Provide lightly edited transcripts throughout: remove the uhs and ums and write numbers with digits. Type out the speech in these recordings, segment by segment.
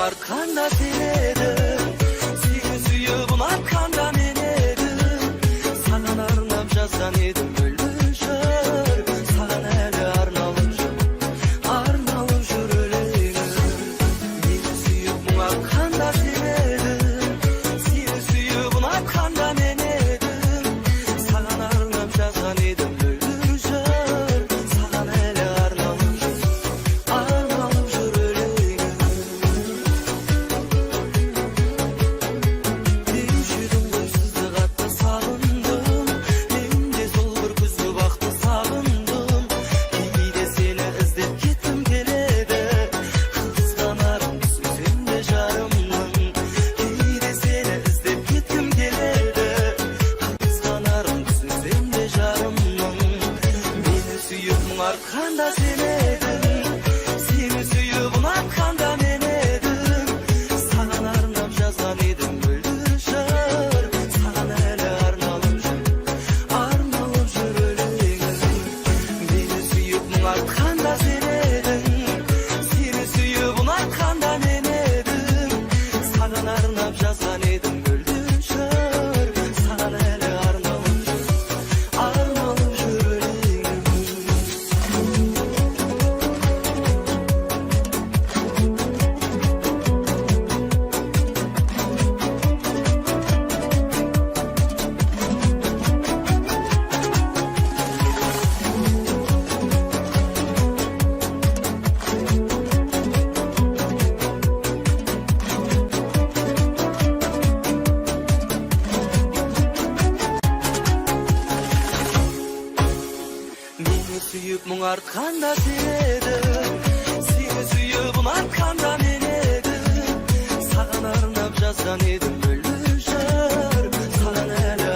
Arkanda senedim, seni suyup arkanda men edim. Sagan arnap жазган edim öldürüşür. Sagan eli arnalып jür öleyim. Meni suyup arkanda senedim, seni suyup arkanda men edim. Sagan arnap жазган edim öldürüşür. Sagan eli arnalып jür öleyim. Arkanda sen edin, seni suyup arkanda men edim. Sagan arnap жазган edim öldürüşür. Sagan eli arnalып jür öleyim. Meni suyup arkanda sen edin, seni suyup arkanda men edim. Sagan arnap жазган edim öldürüşür. Sagan eli arnalып jür öleyim. Meni suyup arkanda sen edim, seni suyup arkanda men edim. Sagan arnap жазган edim öldürüşür. Sagan eli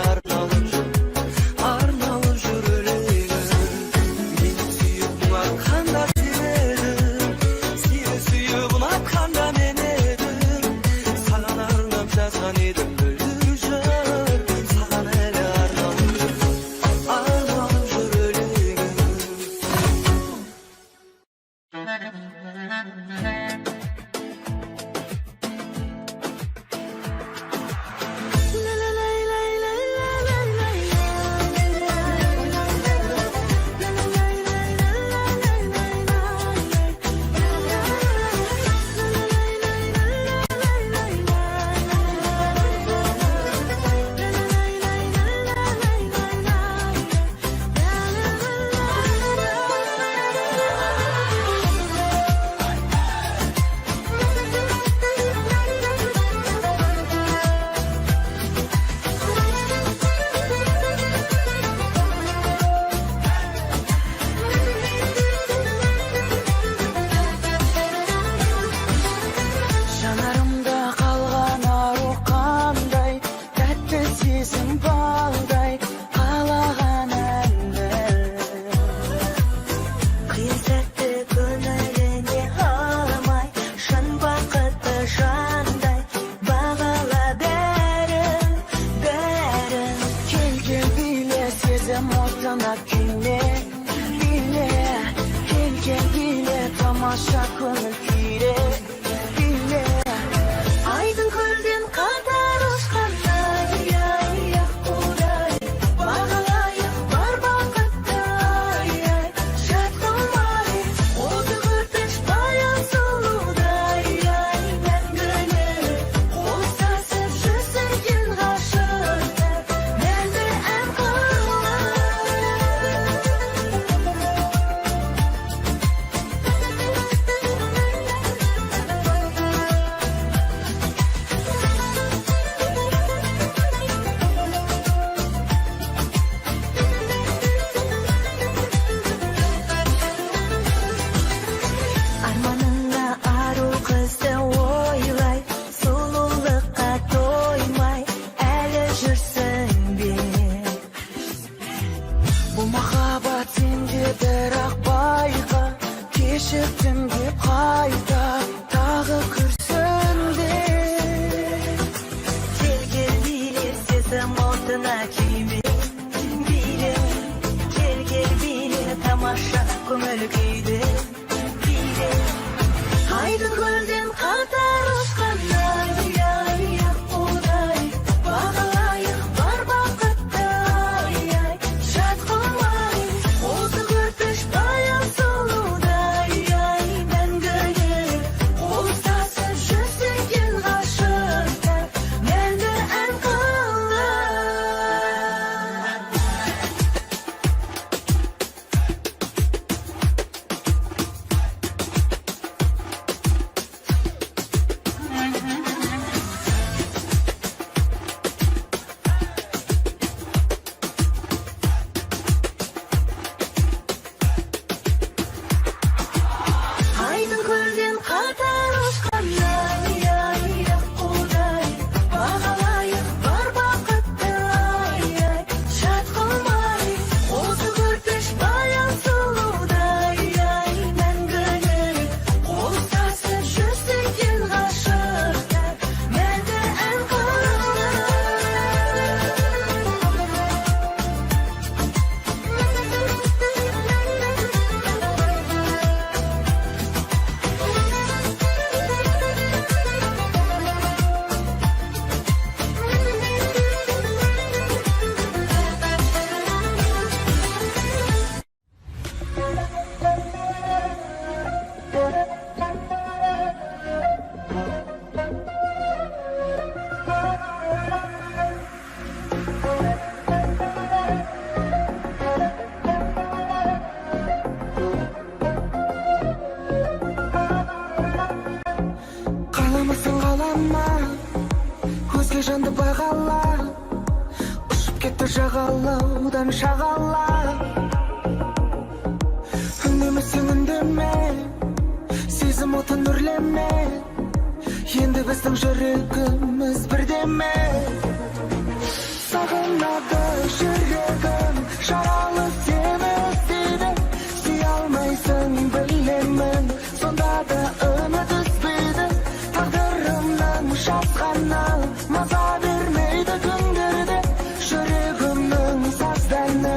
arnalып jür öleyim. Meni suyup arkanda sen edim, seni suyup arkanda men edim. Sagan arnap жазган edim öldürüşür. Sagan eli arnalып jür öleyim. Жанарымда қалған ару қандай, тәтті сезім балдай, қалаған әнді. Қиын сәтті көңіліне алмай, шын бақытты жандай, бағала бәрін. Келген биле, сезім отына күйне, келген биле, тамаша көңіл күйре. Айдын көлден қатар ұшқандай, құдай. kimi biri gel biri tamaşa көңіл kuydi biri haydi gülden qatar uçqanlar ya uday бағалайық бар бақытты жат қылмай осы көрпеш баян сұлудай мәңгілік қоштасып жүрсек ғашықтар мәңгі ән қылып айдын көлден қатар ұшқандар удай бағалайық бар бақытты жат қылмай осы көрпеш баян сұлудай мәңгілік қоштасып жүрсек ғашықтар мәңгі ән қаламасың қалама өзге жанды бағала ұшып кетті жағалаудан шағала үндемесең үндеме сезім отын үрлеме енді біздің жүрегіміз бірдеме сағынады жүрегім жаралы сені іздейді сүйе алмайсың білемін сонда да үміт үзбейді тағдырымның жазғаны маза бермейді күндерде жүрегімнің сазданы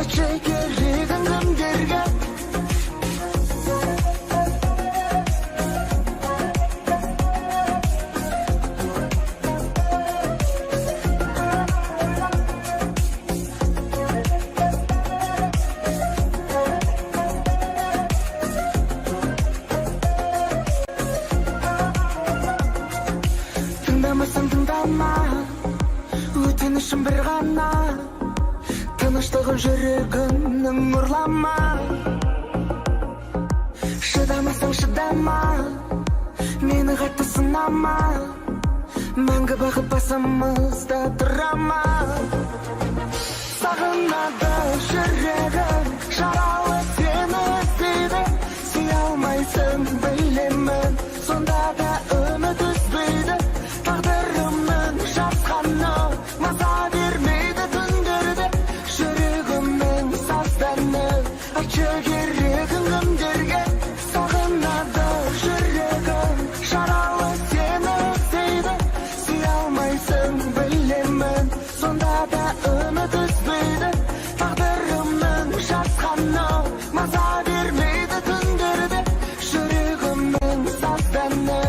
айтшы керегін кімдерге тыңдамасаң тыңдама өтінішім бір ғана тыныштығын жүрегімнің ұрлама шыдамасаң шыдама мені қатты сынама мәңгі бағып басымызда тұра ма сағынады жүрегім жаралы сені іздейді сүйе алмайсың білемін сонда да үміт үзбейді тағдырымның жазғаны маза бермейді түндерде жүрегімнің сазданы айтшы керегін кімдерге сағынады жүрегім жаралы сені іздейді сүйе алмайсың білемін сонда да үміт үзбейді тағдырымның жазғаны маза бермейді түндерде жүрегімнің сазданы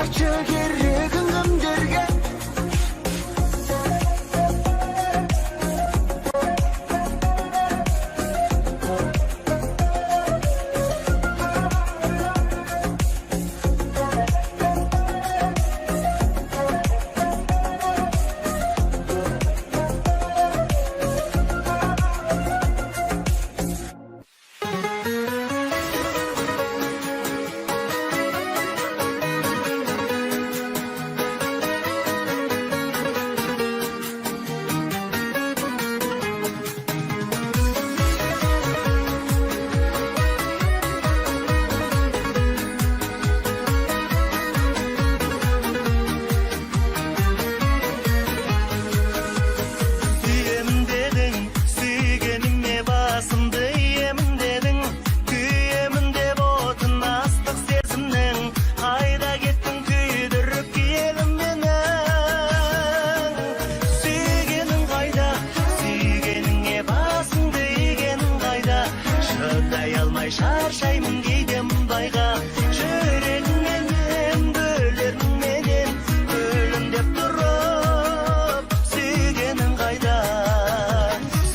айтшы керегін кімдерге алмай шаршаймын кейде мұндайға. Жүрегіңменен гүлеріңменен күлімдеп тұрып, сүйгенің қайда,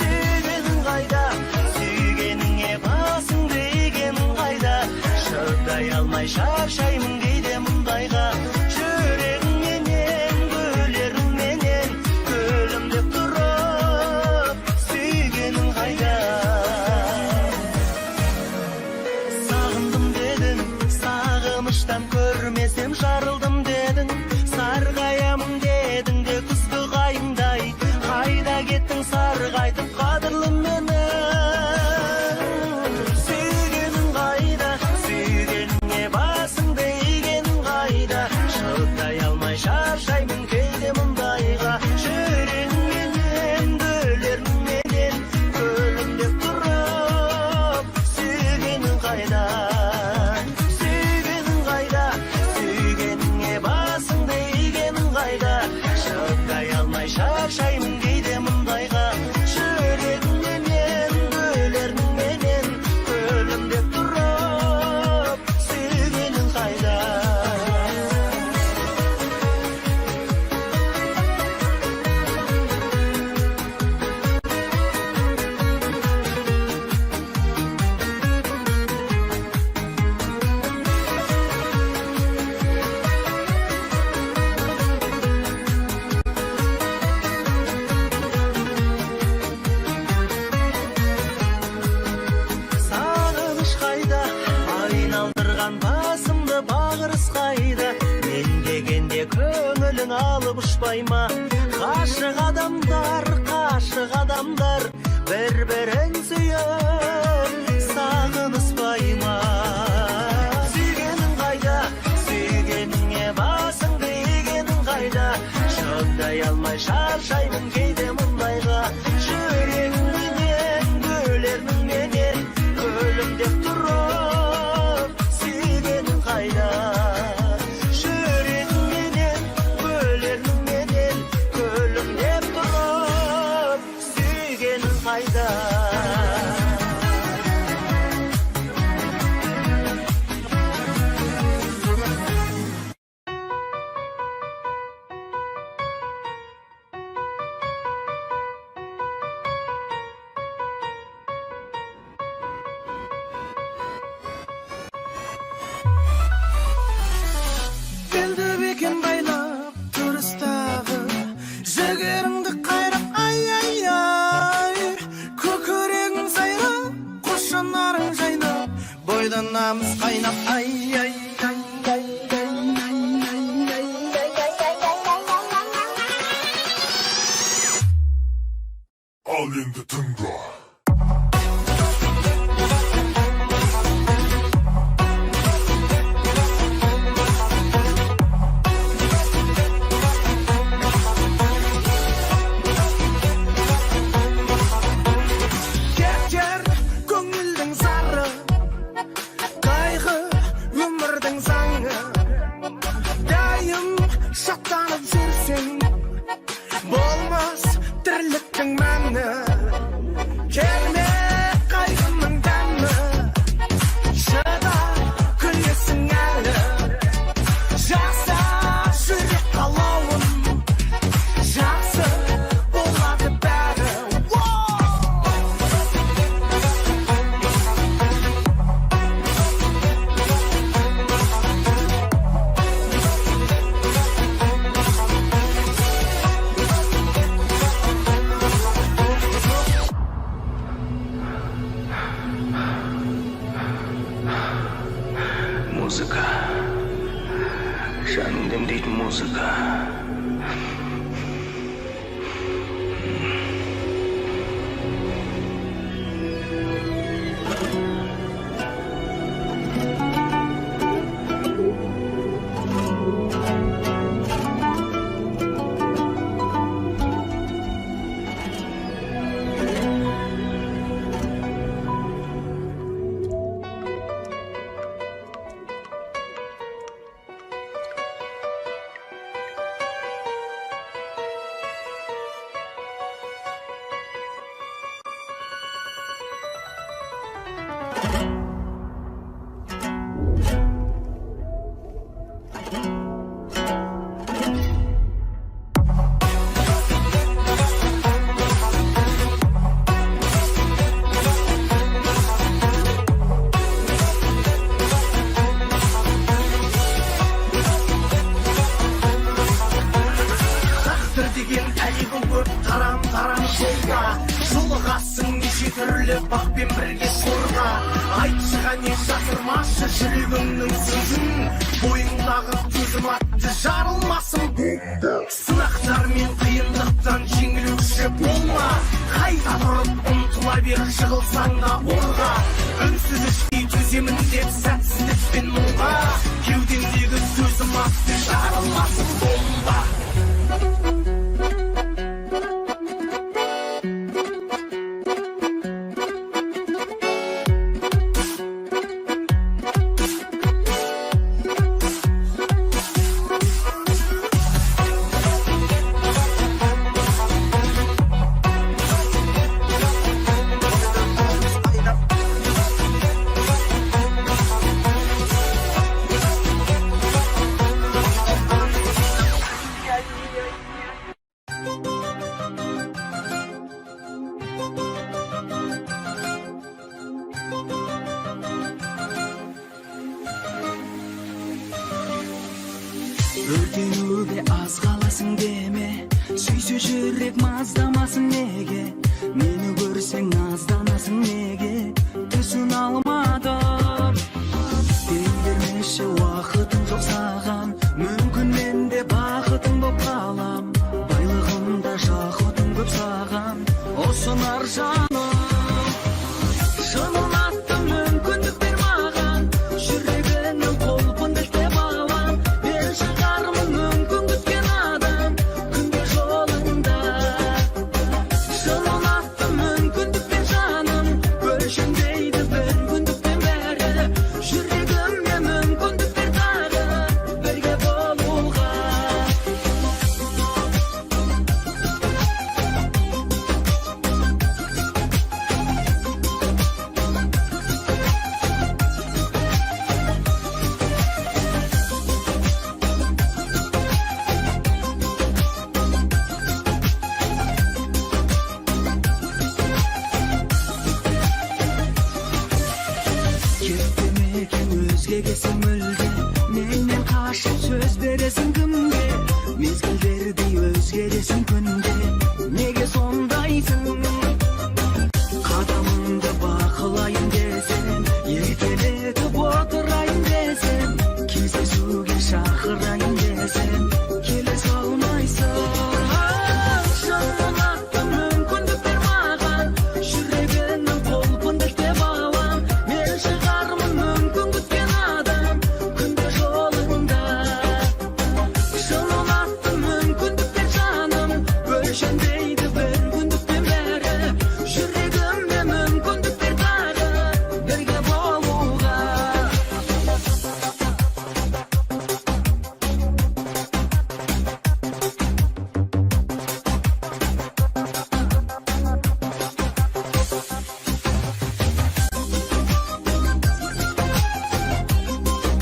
сүйгенің қайда, сүйгеніңе басыңды игенің қайда. Шыдай алмай шаршаймын кейде мұндайға. Жүрегіңменен гүлеріңменен күлімдеп тұрып, сүйгенің қайда. Сағындым дедің, сағыныштан көрмесем жарылдым дедің. Сарғаямын дедің де күзгі қайыңдай, қайда кеттің сарғайтып қадірлі мені. Сүйгенің қайда, сүйгеніңе басыңды игенің қайда. Шыдай алмай шаршаймын кейде мұндайға. Жүрегіңменен гүлеріңменен күлімдеп тұрып, сүйгенің қайда, сүйгенің қайда, сүйгеніңе басыңды игенің қайда. Шыдай алмай шаршаймын кейде мұндайға. Жүрегіңменен гүлеріңменен күлімдеп тұрып, сүйгенің қайда. Сағыныш қайда, айналдырған басымды бағырыс қайда. Мен дегенде көңілің алып ұшпай ма? Ғашық адамдар бір-бірін сүйіп, сағыныспай ма? Сүйгенің қайда, сүйгеніңе басыңды игенің қайда. Шыдай алмай шаршаймын кейде мұндайға. Жүрегіңменен гүлеріңменен күлімдеп тұрып, сүйгенің қайда. Жүрегіңменен гүлеріңменен күлімдеп тұрып, сүйгенің қайда. Белді бекен байлап тұрыстағы, жігеріңді қайрап, ай-ай-ай. Көкірегің сайрап, қос жанарың жайнап, бойда намыс қайнап, ай-ай-ай. Al енді тыңда. Кетер көңілдің зары, қайғы өмірдің заңы. Дайым шаттанып жүрсең, болмас тірліктің мәні. Келме қайғының дәмі, шыда күлесің әлі. Жақса жүрек қалауын, жақсы болады бәрі. Музыка, жаның демдейтін музыка. көтөрүлөп бакпен бирге сорға айтшы кане жасырмашы жүрөгүңнүң сөзүн боюңдагы төзүм атты жарылмасын бомба сынактар мен кыйындыктан жеңилүүчү болма кайта туруп умтула бер жыгылсаң да орга үнсүз ичпей түземин деп сәтсиздикпен муңга кеудеңдеги сөзүм атты жарылмасын бомба Өртенуге аз қаласың деме сүйсе жүрек маздамасын неге мені көрсең назданасың неге түсін алмадым дей бермеші уақытым жоқ саған мүмкін мен де бақытың боп қалам байлығымда жақұтым көп саған осынар жаным шынын аттым мүмкіндік бер маған жүрегінің қолпын ділтеп алам мен шығармын мүмкін күткен адам күнде жолыңда шынын аттым мүмкіндік бер жаным өлшенбейді бір күндіктен бәрі жүрегіме мүмкіндік бер тағы бірге болуға кеттемекен өзгеге сен мүлде менен қашып сөз бересің кімге мезгілдердей өзгересің күнде неге сондайсың қадамыңды бақылайын десем еркелетіп отырайын десем кездесуге шақырайын десем келе салмайсың шынын аттым мүмкіндік бер маған жүрегінің қолпын ділтеп алам мен шығармын мүмкін күткен адам күнде жолыңда шынын аттым мүмкіндік бер жаным өлшенбейді бір күндіктен бәрі жүрегіме мүмкіндік бер тағы бірге болуға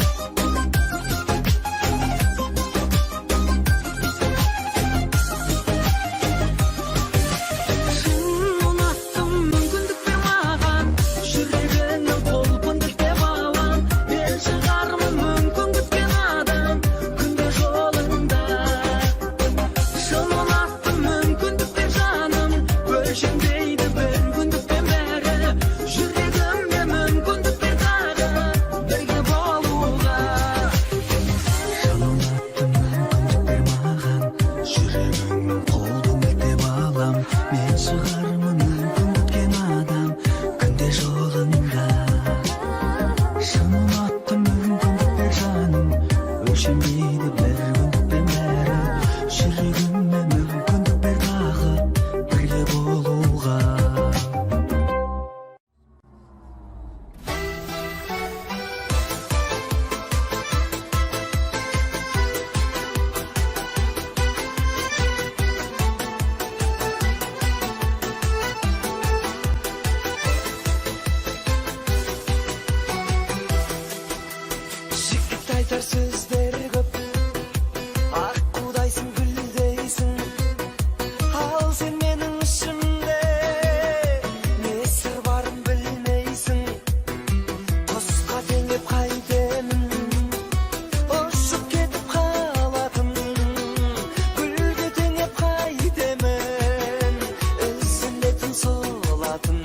шынын аттым мүмкіндік бер маған жүрегінің қолпын ділтеп алам мен шығармын мүмкін күткен адам күнде жолыңда шынын аттым мүмкіндік бер жаным өлшенбейді бір күндіктен бәрі жүрегіме мүмкіндік бер тағы бірге болуға шынын аттым мүмкіндік бер маған жүрегіңнің қолын ділтеп алам мен шығармын мүмкін күткен адам күнде жолыңда шынын аттым мүмкіндік бер жаным өлшенбейді бір күндіктен бәрі жүрегіме мүмкіндік бер тағы бірге болуға жігіт айтар сөздер көп ақ қудайсың гүлдейсің ал сен менің ішімде не сыр барын білмейсің құсқа теңеп қайтемін ұшып кетіп қалатын гүлге теңеп қайтемін үзілетін солатын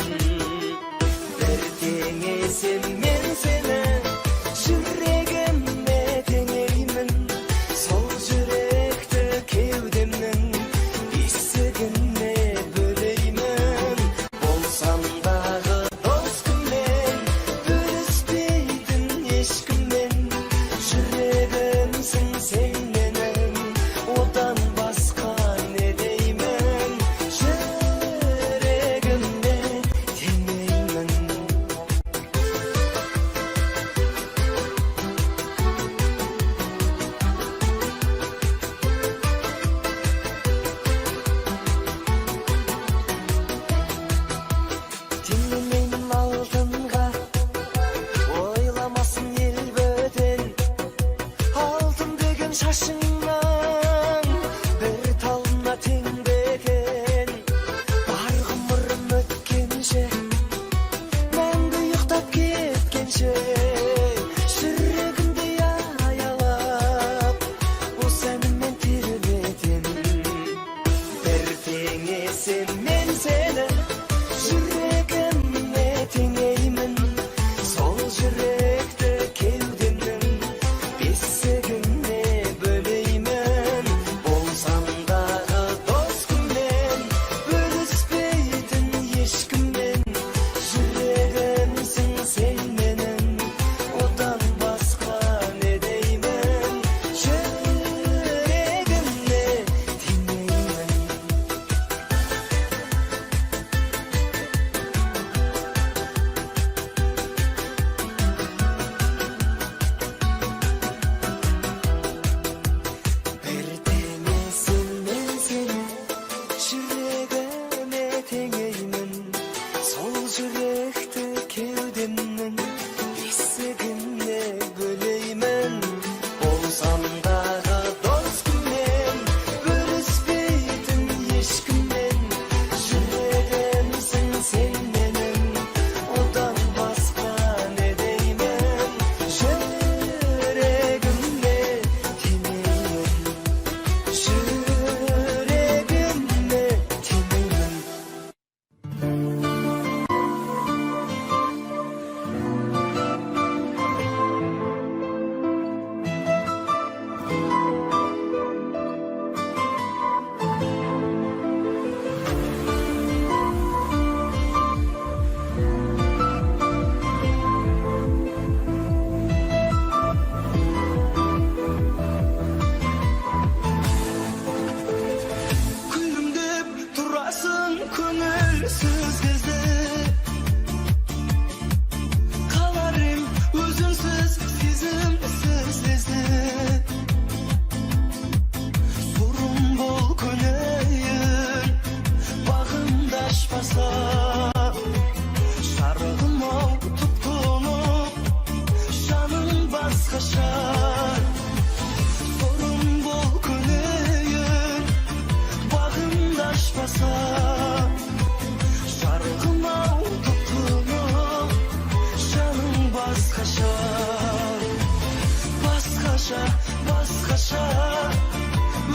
басқаша, басқаша,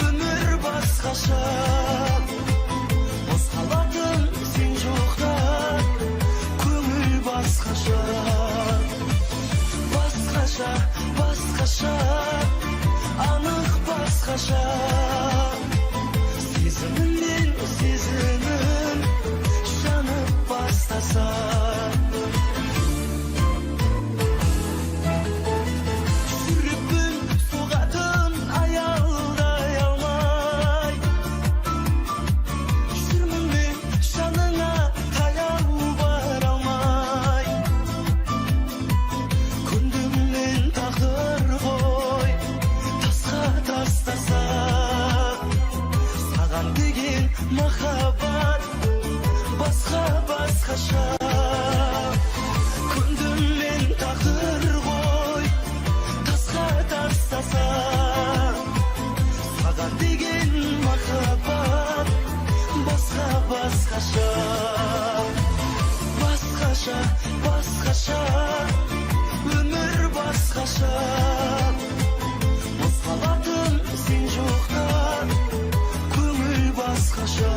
өмір басқаша. Қозғалатын сен жоқта, көңіл басқаша. Басқаша, басқаша, анық басқаша. Сезімім мен сезімім жанып бастаса. Жүрегім соғатын аялдай алмай, жүрмін мен жаныңа таяу бара алмай. Көндім мен тағдыр ғой тасқа тастаса, саған деген махаббат басқа басқаша. Көндім мен тағдыр ғой тасқа тастаса, саған деген махаббат басқа басқаша. Басқаша, басқаша, өмір басқаша. Қозғалатын сен жоқта, көңіл басқаша.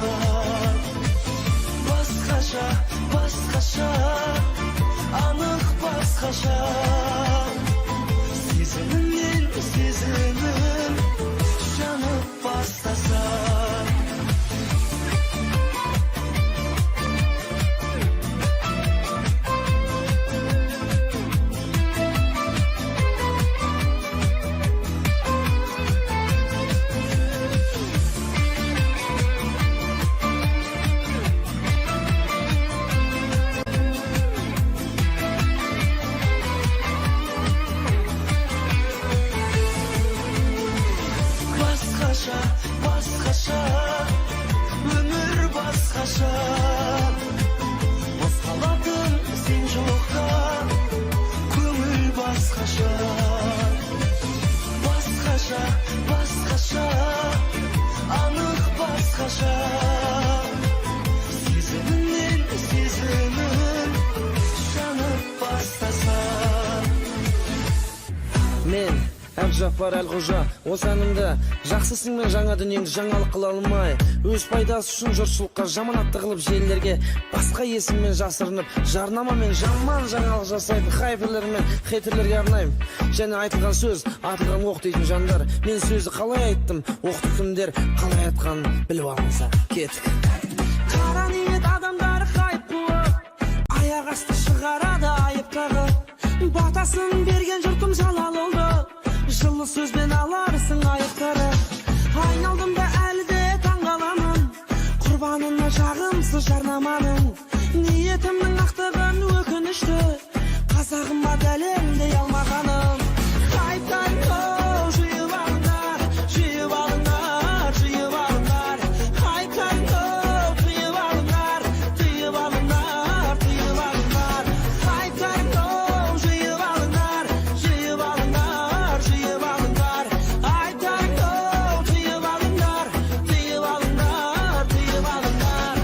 Басқаша, басқаша, анық басқаша. Сезімім мен сезімім жанып бастаса. Басқаша, басқаша, өмір басқаша. Қозғалатын сен жоқта, көңіл басқаша. Басқаша, басқаша, анық басқаша. Сезімім мен сезімім жанып бастаса. Мен Әбжаппар Әлқожа, осы әнімді жақсысың мен жаңа дүниеңді жаңалық қыла алмай, өз пайдасы үшін жұртшылыққа жаманатты қылып желілерге басқа есіммен жасырынып, жарнамамен жаман жаңалық жасайтын хайперлер мен хейтерлерге арнаймын. Және айтылған сөз атылған оқ дейтін жандар, мен сөзді қалай айттым, оқты кімдер қалай айтқанын біліп алыңса, кеттік. Қара ниет адамдар хайп болып, аяқ асты шығарады айып тағып, батасын берген жұртым жалал oldu. Жылы сөзбен аларсың аяқтары. Айналдым да әлі де таңғаламын, құрбанына жағымсыз жарнаманың. Ниетімнің ақтығын өкінішті, қазағыма дәлелдей алмағаным. Хайптан оу, жиып алыңдар, жиып алыңдар, жиып алыңдар. Хайптан оу, тыйып алыңдар, тыйып алыңдар, тыйып алыңдар. Хайптан оу, жиып алыңдар, жиып алыңдар, жиып алыңдар. Хайптан оу, тыйып алыңдар, тыйып алыңдар, тыйып алыңдар.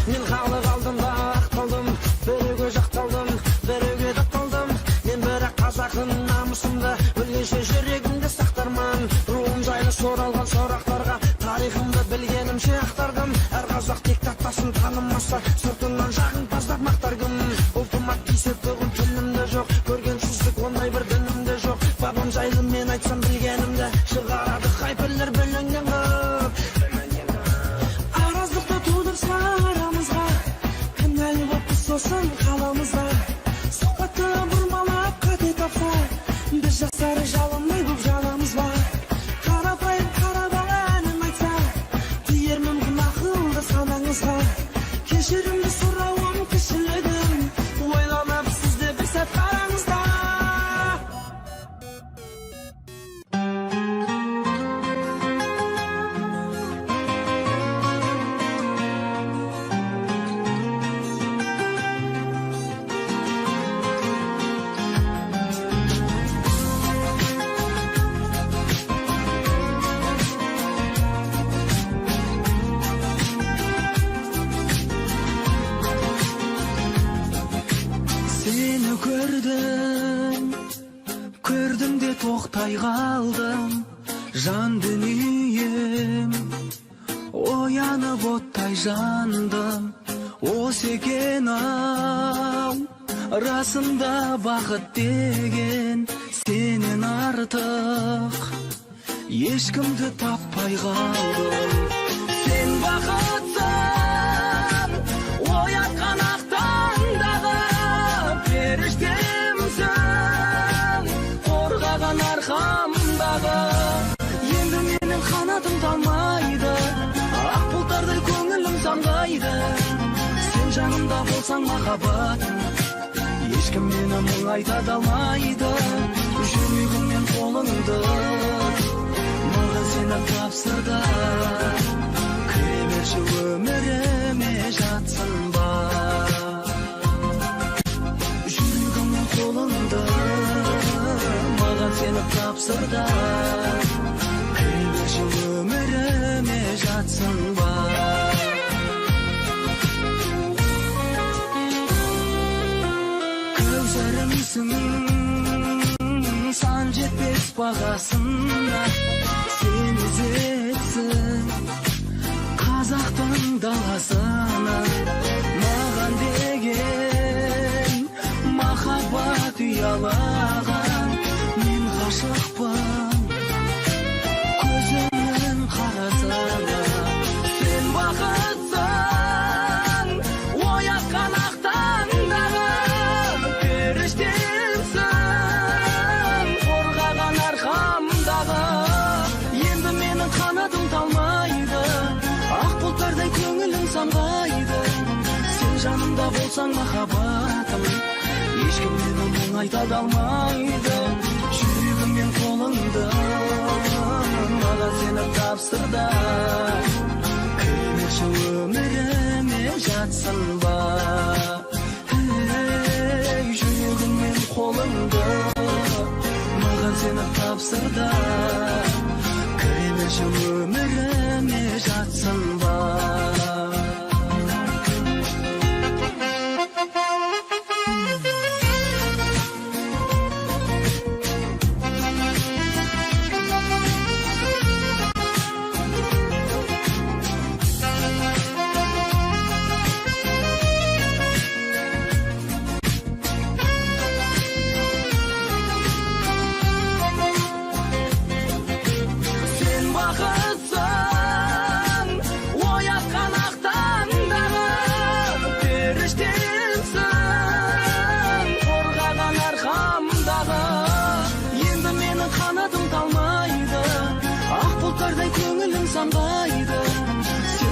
Мен халық алдында ақталдым, біреуге жақталдым, біреуге датталдым. Мен бірақ қазақын намысымды, өлгенше жүрегімді сақтарман. Руым жайлы соралған сұрақтарға тарихымды білгенімше ақтардым. Әр қазақ тек таттасын танымаса, сыртынан жағымпаздап мақтар кім? Ұлтыма тиісіп бүгін тілімде жоқ, көрген сіздік ондай бір дінімде жоқ. Бабам жайлы мен айтсам білгенімді, шығарады хайперлер бүлінген қып. Араздықты тудырса арамызға, кінәлі боп сосын қаламызда. Сұхбатты бұрмалап қате тапса, біз жастары жалындай боп жанамыз ба? Қарапайым қара бала әнін айтса, тиер мүмкін ақылды санаңызға. Кешірімді сұрауым кішілігім, ойланып сізде бір сәт қараңызда. қалдым жан дүнием оянып оттай жандым осы екен ау расында бақыт деген сенен артық ешкімді таппай қалдым сен бақытсың оятқан ақ таңдағы періштемсің қорғаған арқамдағы енді менің қанатым талмайды ақ бұлттардай көңілім самғайды сен жанымда болсаң махаббатым ешкім мені мұңайта да алмайды жүрегім мен қолыңды маған сені тапсырды кіре берші өміріме жатсын ба жүрегім мен қолыңды маған сені тапсырды кіре берші өміріме жатсын ба көзірімсің сан жетпес бағасында сен ізетсің қазақтың даласына маған деген махаббат ұялаған мен ғашықпын көзіңнің қарасына сен бақытсың оятқан ақ таңдағы періштемсің қорғаған арқамдағы енді менің қанатым талмайды ақ бұлттардай көңілім самғайды сен жанымда болсаң махаббатым ешкім мені мұңайта да алмайды жүрегім мен қолыңды маған сені тапсырды кіре берші өміріме жатсын ба жүрегім мен қолыңды маған сені тапсырды кіре берші өміріме жатсын ба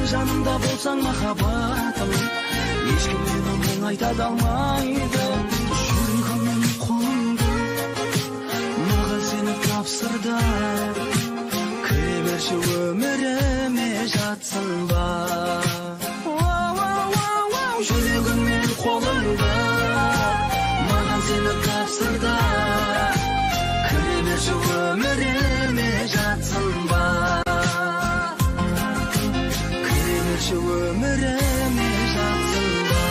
жанымда болсаң махаббатым ешкім мені мұңайта да алмайды жүрегім мен қолыңды маған сені тапсырды кіре берші өміріме жатсын ба жүрегім мен қолыңды маған сені тапсырды кіре берші өміріме жатсын ба өміріме жатсын ба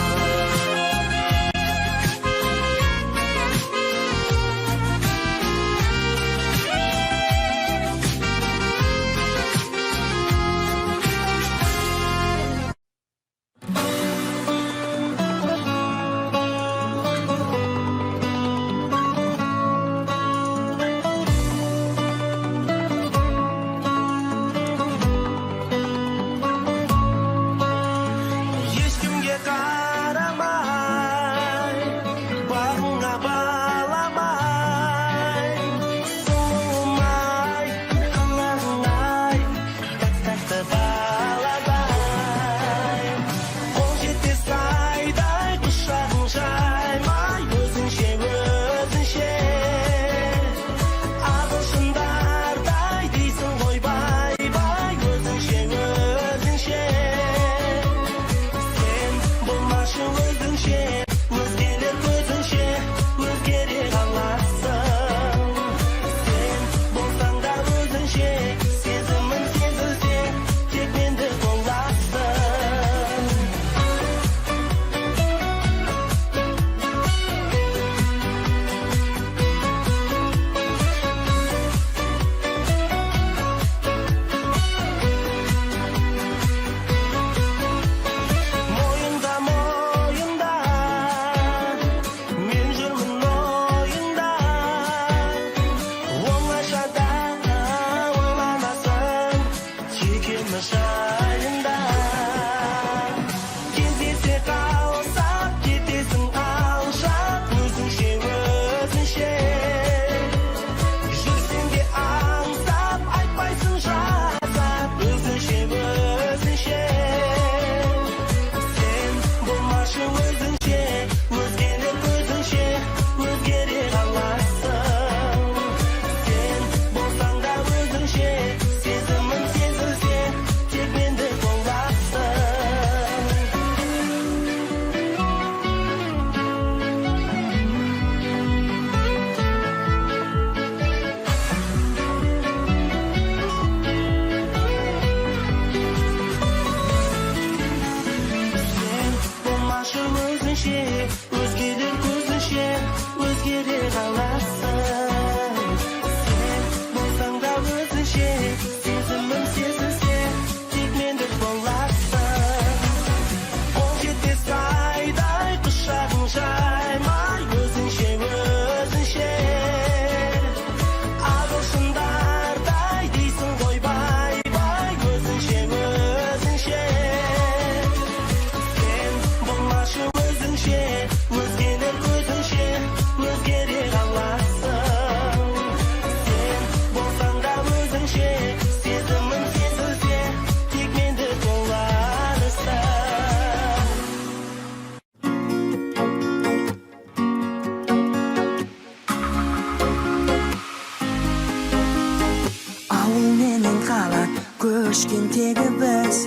Бішкентегі біз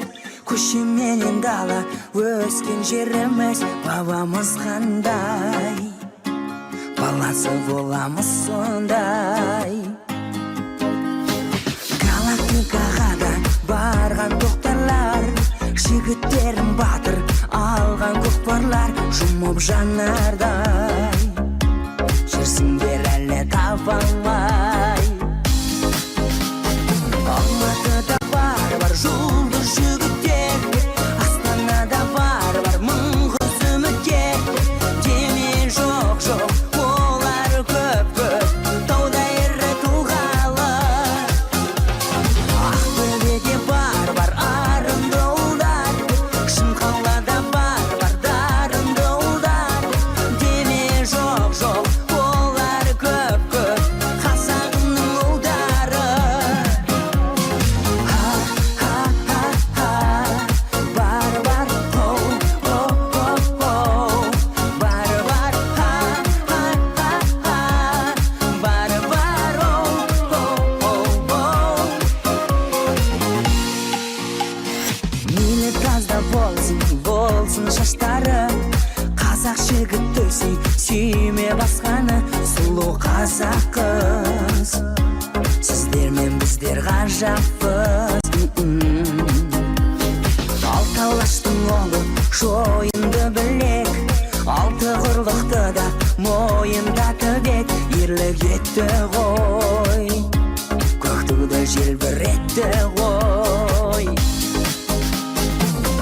көше менен дала өскен жеріміз бабамыз қандай баласы боламыз сондай галактикаға да барған тоқтарлар жігіттерім батыр алған көкпарлар жұмып жанардай жүрсіңдер әлі таба алмай Алматыда бар жұлдыз жігіттер Астанада бар мың қыз үміткер деме жоқ олар көп тауда ірі тұлғалы Ақтөбеде бар арынды ұлдар Шымқалада бар дарынды ұлдар деме жоқ олар көп қазағымның ұлдары Мейлі тазда болсын шаштары Қазақ жігіт сүйме басқаны Сұлу қазақ қыз Сіздер мен біздер ғажаппыз Алты алаштың оңы шойынды білек Алты құрлықты да мойындатып ек Ерлік етті ғой Көктуді желбіретті ғой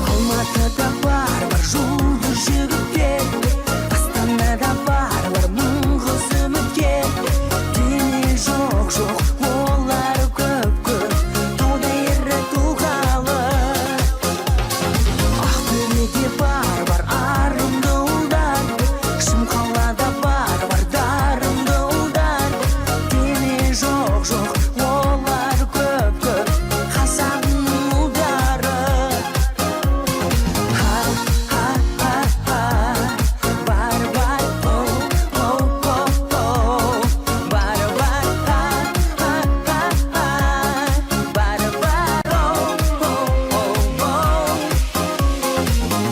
Алматыда бар жұлдыз жігіттер Астанада бар мың қыз үміткер дене жоқ олар көп тауда ірі тұлғалы Ақтөбеде бар арынды ұлдар Шымқалада бар дарынды ұлдар дене жоқ олар көп қазағымның ұлдары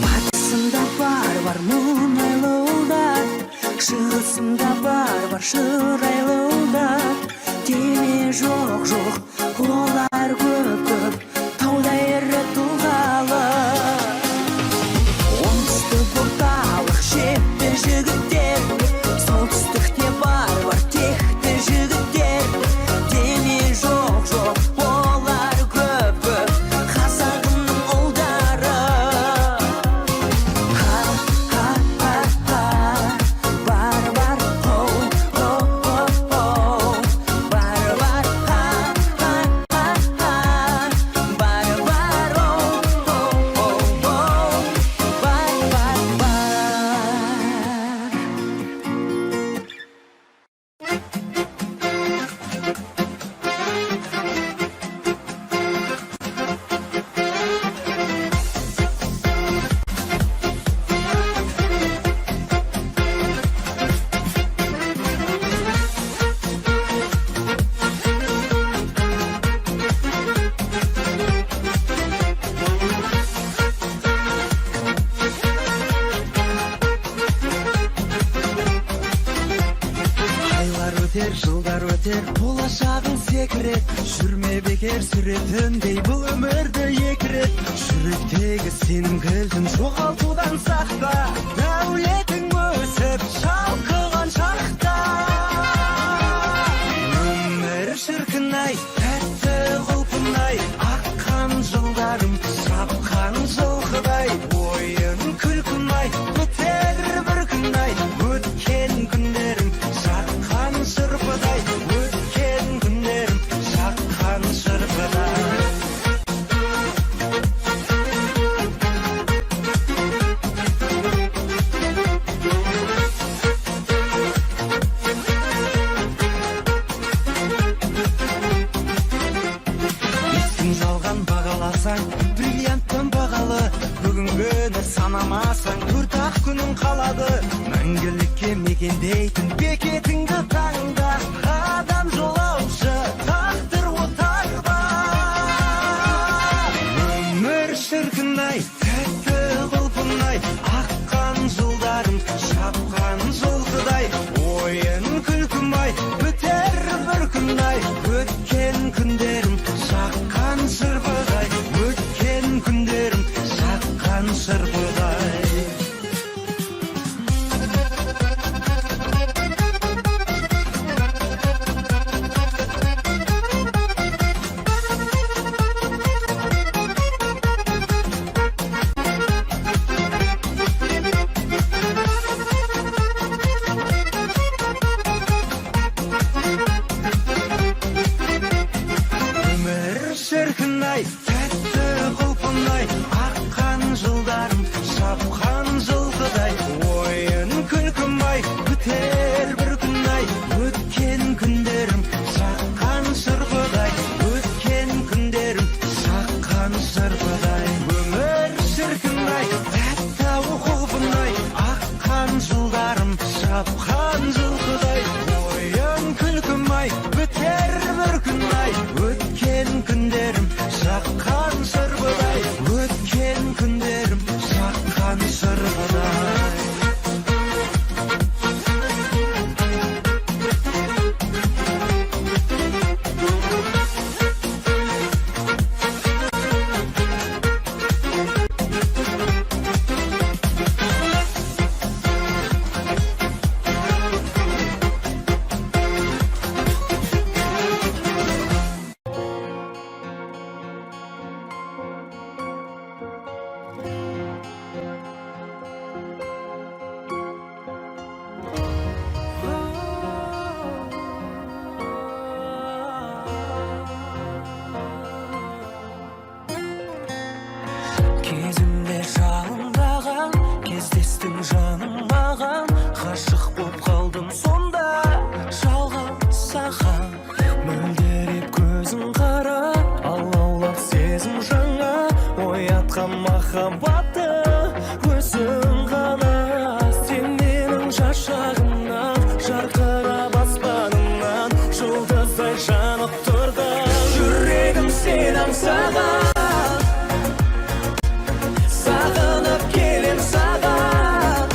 Батысында бар мұнайлы ұлдар Шығысында бар шырайлы ұлдар дене жоқ олар көп тауда ірі тұлғалы Оңтүстік орталық шепті жігіттер Солтүстікте бар текті жігіттер дене жоқ олар көп қазағымның ұлдары Жылдар өтер, болашағың секрет Жүрме бекер сүретіндей бұл өмірді екі рет Жүректегі сенің кілтін жоғалтудан сақта Дәулетің өсіп шалқыған шақта Өмір шіркін-ай, тәтті құлпын-ай Аққан жылдарым, шапқан жылқыдай Ойын күлкін-ай, өтер бір күн-ай Өткен күндерім шаққан шырпыдай Өткен күндерім шаққан шырпыдай Есің жалған бағаласаң, бриллианттан бағалы Бүгінгіні санамасаң, төрт-ақ күнің қалады Мәңгілікке мекендейтін бекетіңді таңда Адам жолаушы, тағдыр отарда шіркін-ай, тәтті құлпын-ай, аққан жылдарым шапқан жылқыдай. Ойын күлкім-ай, бітер бір күн-ай, өткен күндерім шаққан шырпыдай. Өткен күндерім шаққан шырпыдай. Өмір шіркін-ай, тәтті құлпын-ай, аққан жылдарым шапқан жылқыдай. Ойын күлкім-ай, бітер бір күн-ай, өткен күндерім шаққан шырпыдай. Өткен күндерім шаққан шырпыдай. Кезімде жалындаған, кездестің жаным маған. Ғашық боп қалдым сонда жалғыз саған. Мөлдіреп көзің қара, алаулап сезім жаңа. Оятқан махаббатты өзің ғана. Сен менің шашағымнан, жарқырап аспанымнан, жұлдыздай жанып тұрдың. Жүрегім сен аңсаған, сағынып келем саған.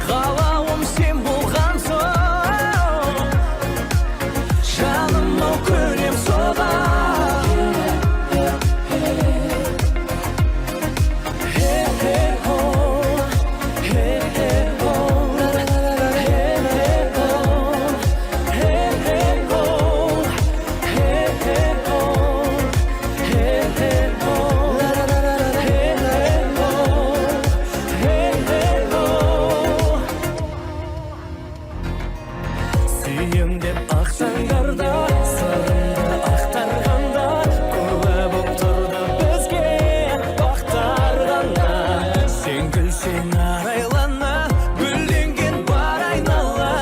Қалауым сен болған соң, жаным-ау көнем соған. Сүйем деп ақ таңдарда, сырымды ақтарғанда, куә боп тұрды бізге бақтар ғана. Сен күлсең арайлана, гүлденген бар айнала.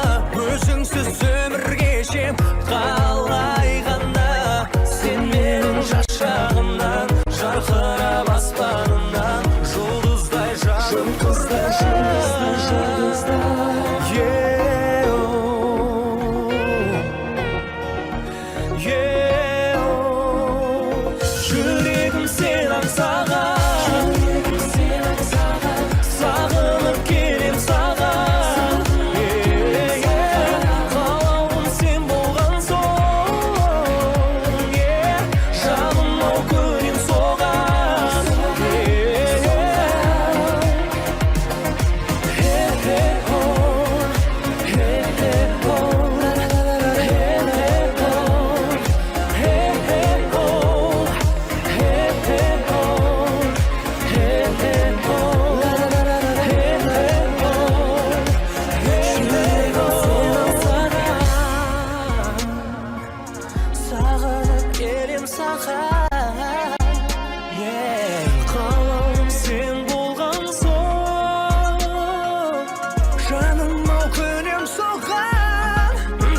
Өзіңсіз өмір кешем қалай ғана. Сен менің шашағымнан, жарқырап аспанымнан, жұлдыздай жаным тұрды. Жүрегім сен аңсаған, сағынып келем саған. Қалауым сен болған соң, жаным-ау көнем соған. Сағынып келем саған. Қалауым сен болған соң, жаным-ау көнем соған.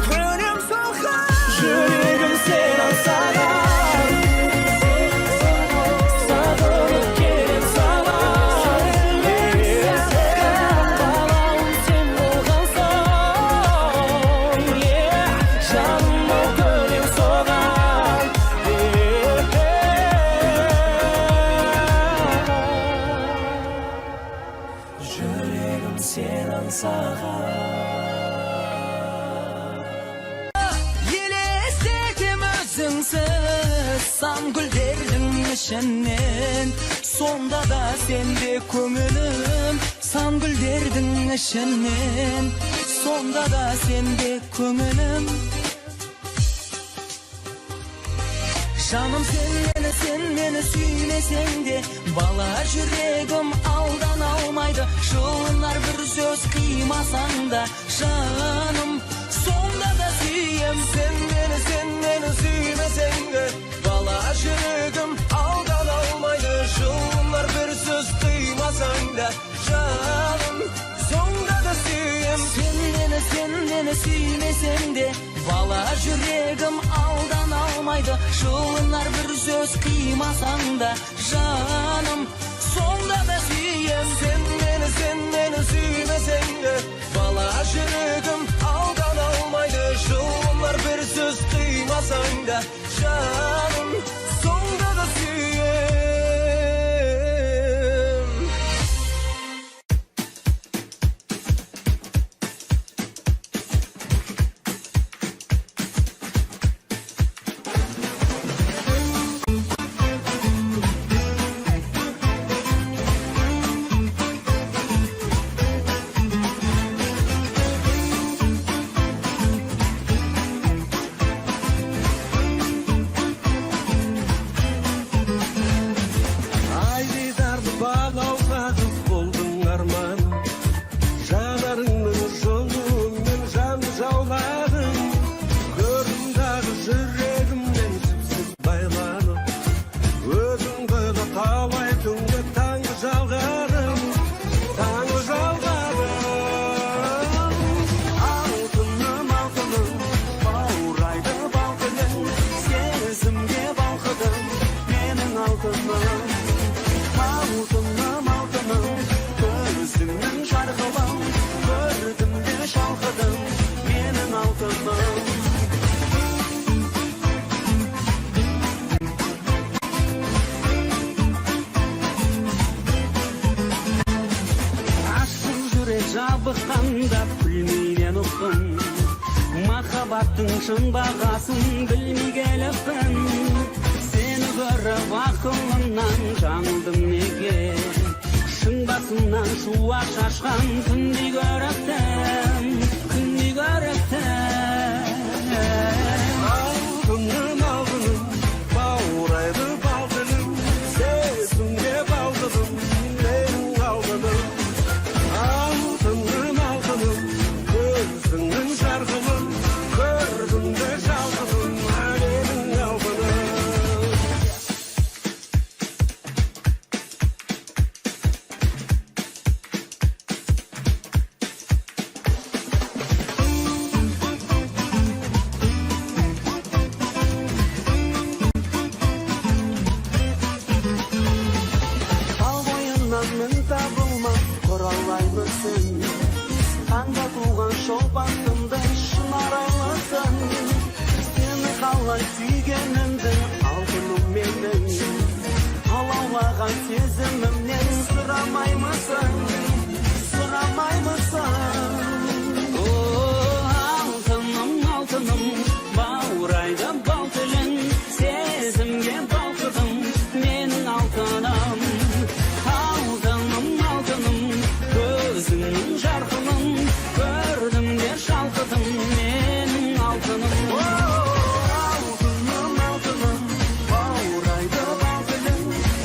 Көнем соған. Жүрегім сен аңсаған, сағынып келем саған. Қалауым сен болған соң, жаным-ау көнем соған. Жүрегім сен аңсаған. Елестетем өзіңсіз сан гүлдердің ішінен, сонда да сенде көңілім. Сан гүлдердің ішінен, сонда да сенде көңілім. Жаным sen meni süymeseng de, bala жүрегім алдан алмайды. Жылынар бір сөз қимасаң да, жаным сонда да сүйем. Sen meni süymeseng de, сүймесең де бала жүрегім алдан алмайды жылынар бір сөз қимасаң да жаным сонда да сүйем Sen beni süymesen de bala yüreğim aldan almaydı Жылынар bir söz kıymasan da canım sonda da süyem Айдарды бағлауға қыз болдың арманым Жанарыңның жолымен жан жауладың Көрімдағы жүрегіммен жіпсіз байланып Өзіңді да талай түнгі таңғы жалғадым Таңғы жалғадым Алтыным, алтыным, баурайды балқыдың Сезімге балқыдың менің алтыным Алтыным, алтыным, көзіңнің жарқылын Көрдім де шалқыдым менің алтыным Ашық жүрек жабыққанда білмейден ұқтым Махаббаттың шын бағасын білмей келіппін Сені көріп ақылымнан жаңылдым неге Шың басымнан шуақ шашқан күндей көріктім Күндей көріктім Алтыным, алтыным, баурайды балтыным Сезімге балқыдым менің алтыным Алтыным, алтыным, көзіңнің жарқылын Көрдім де жалқыдым менің алтыным Ал бойынан мін табылмас құралаймысың Қанда туған шолпанымды шынар айлысың Сені қалай сүйгенімді алтыным менің Алаулаған сезімімнен сұрамаймысың Сұрамаймысың Алтыным, алтыным, баурайды бал тілін Сезімге балқыдым менің алтыным Алтыным, алтыным, көзіңнің жарқылын Көрдім де шалқыдым менің алтыным Алтыным, алтыным, баурайды бал тілін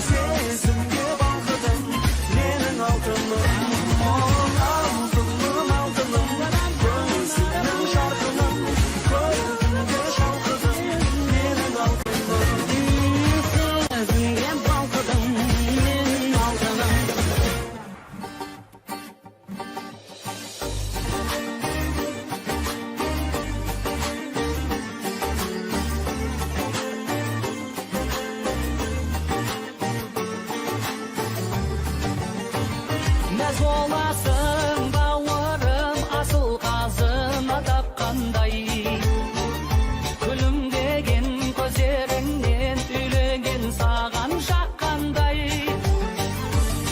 Сезімге балқыдым менің алтыным Алтыным, алтыным, көзіңнің жарқылын Көрдім де шалқыдым менің алтыным Сезімге балқыдым менің алтыным Мәз боласың бауырым асыл қазына тапқандай Күлімдеген көздеріңнен үйленген саған шаққандай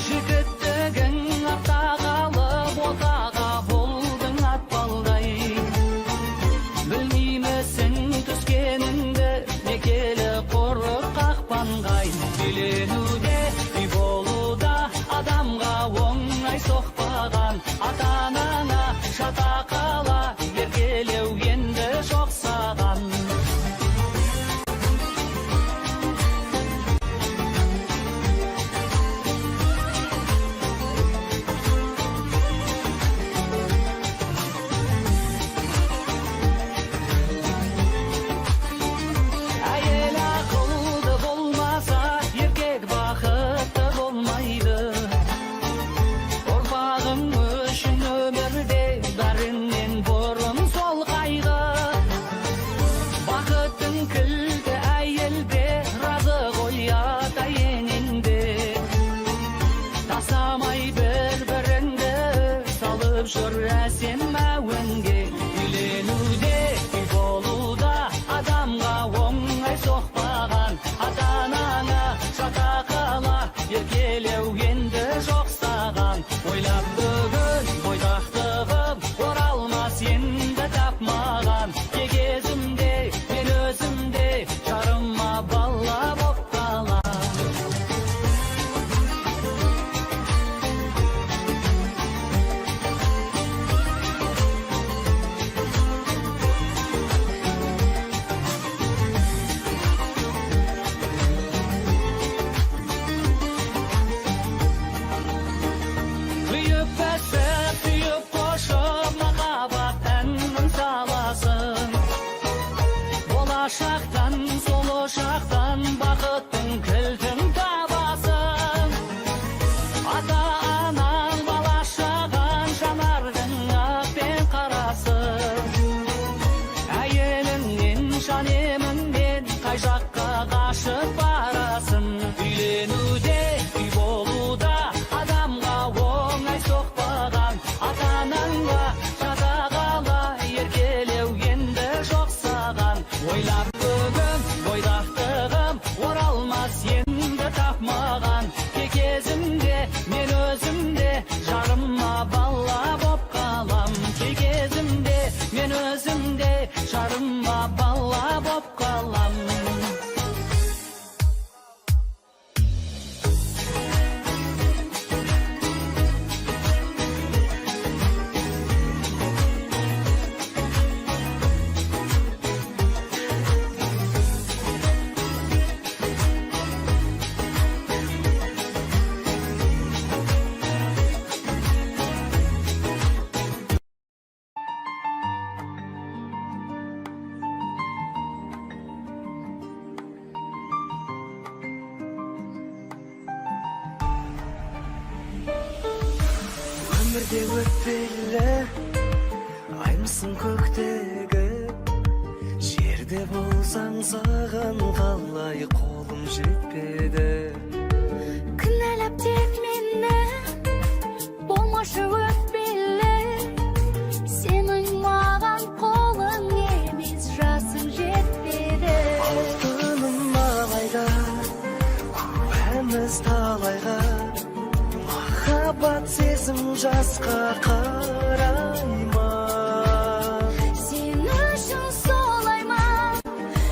Жігіттігің артта қалып отаға болдың атпалдай Білмеймісің түскеніңді некелі қорық қақпанғай Үйленуде үй болуда адамға оңай соқпаған Ата-анаңа шата қала еркелеу енді жоқ саған Ұрпағың үшін өмірде бәрін шақтан бақыттың кілтін табасың. Ата анаң бала шаған жанардың ақ пен қарасы. Әйеліңнен жан еміңнен қай жаққа қашып барасың. Үйленуде үй болуда адамға оңай соқпаған. Ата анаңға жата қала еркелеу енді жоқ саған. Ойлап бүгін бойдақтығым оралмас енді тапмаған. Кезімде мен өзімде жарыма бала боп қалам. Кезімде мен өзімде жарыма бала боп қалам. Өмірде өтпелі аймысың көктегі, жерде болсаң саған қалай қолым жетпеді. Кінәлап тек мені болмашы өтпелі, сенің маған қолың емес жасың жетпеді. Алтыным алайда куәміз талайға, махаббат сезім жасқа қарай ма? Сен үшін солай ма,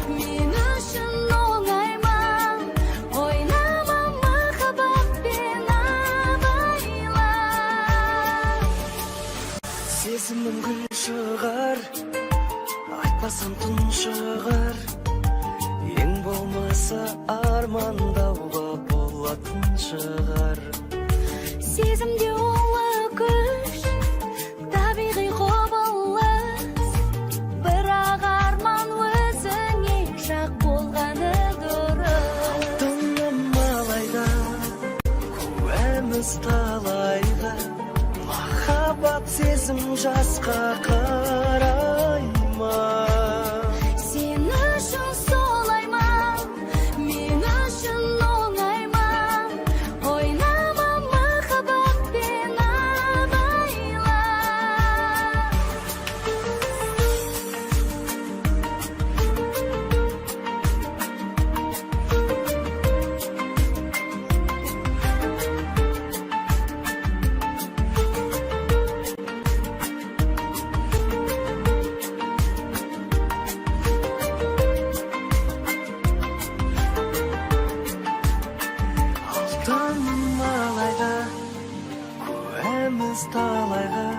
мен үшін оңай ма? Ойнама махаббатпен абайла. Сезімім гүл шығар, айтпасам түн шығар. Ең болмаса армандауға болатын шығар. Сезімде олы күш, табиғи құбылыс, бірақ арман өзіңе жақ болғаны дұрыс. Алтыным алайда куәміз талайға, махаббат сезім жасқа қарай ма? Сен үшін солай ма, мен үшін оңай ма? Ойнама махаббатпен абайла. Алтыным алайда куәміз талайға,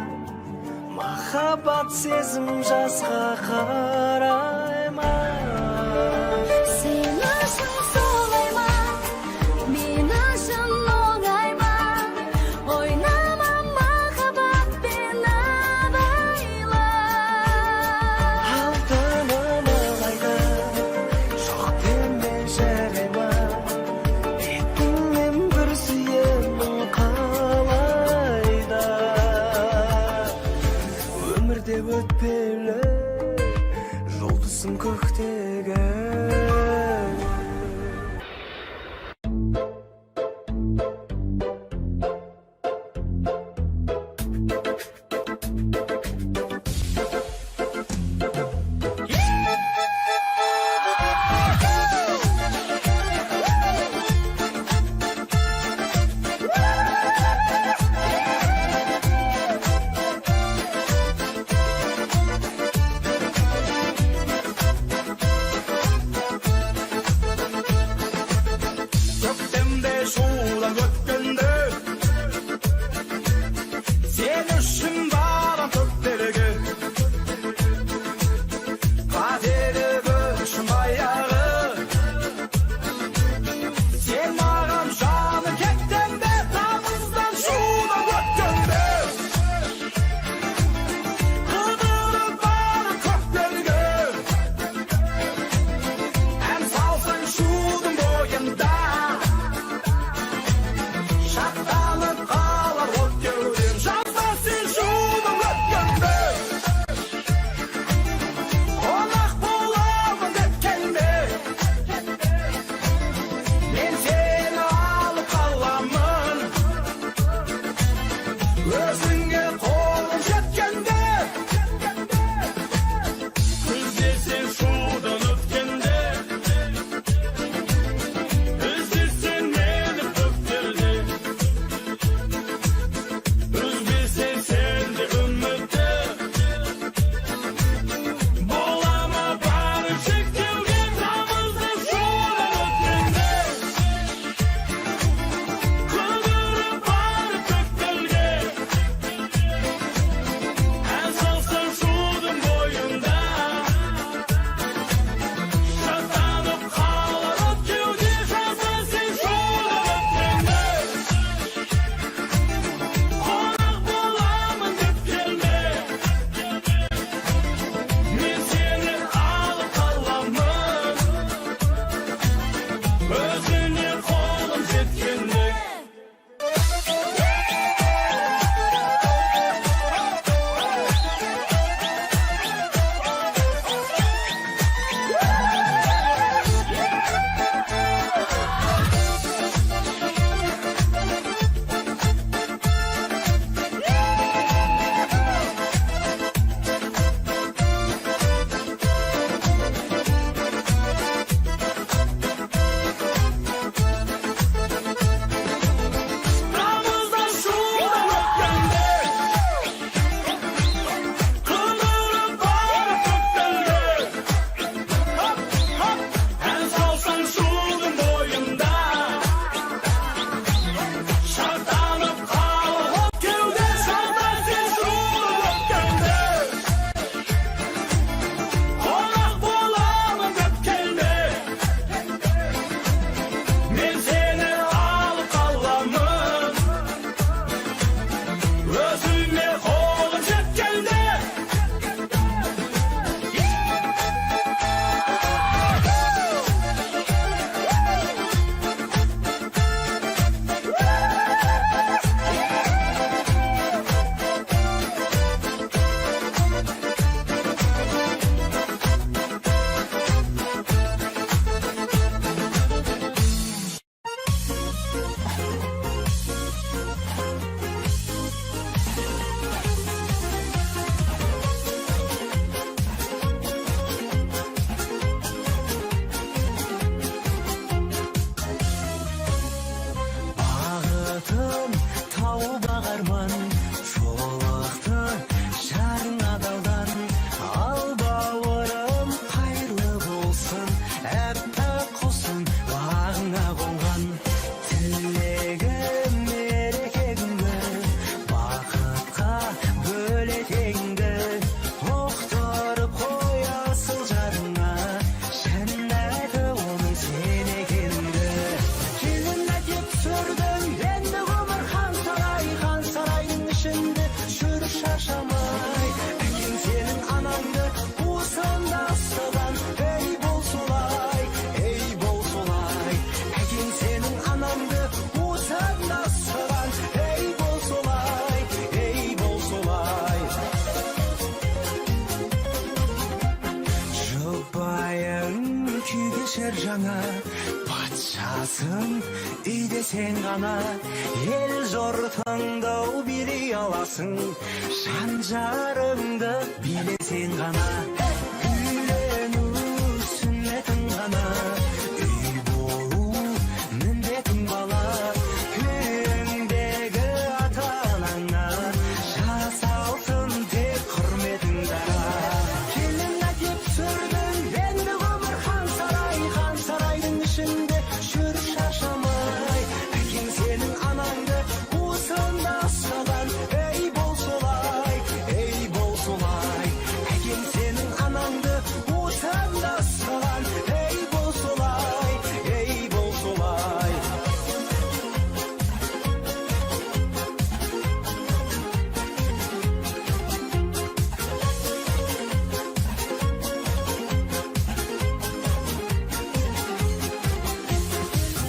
махаббат сезім жасқа қарай ма? Сен үшін солай ма, мен үшін оңай ма? Ойнама махаббатпен абайла. Алтыным алайда жоқ деме жарай ма? Бетіңнен бір сүйемін қалайда. Өмірде өтпелі жұлдыз еңсер жаңа патшасың, үйде сен ғана ел жұртыңды билей аласың, жан жарыңды билесең ғана, үйлену сүннетің ғана, үй болу міндетің бала, үйіңдегі ата-анаңа жасалсын тек құрметің дара. Келін әкеп түсірдің енді өмір хан сарайдың ішінде жүр шашамай, әкең сенің анаңды уысында ұстаған, ей бол солай, әкең сенің анаңды уысында ұстаған, ей бол солай.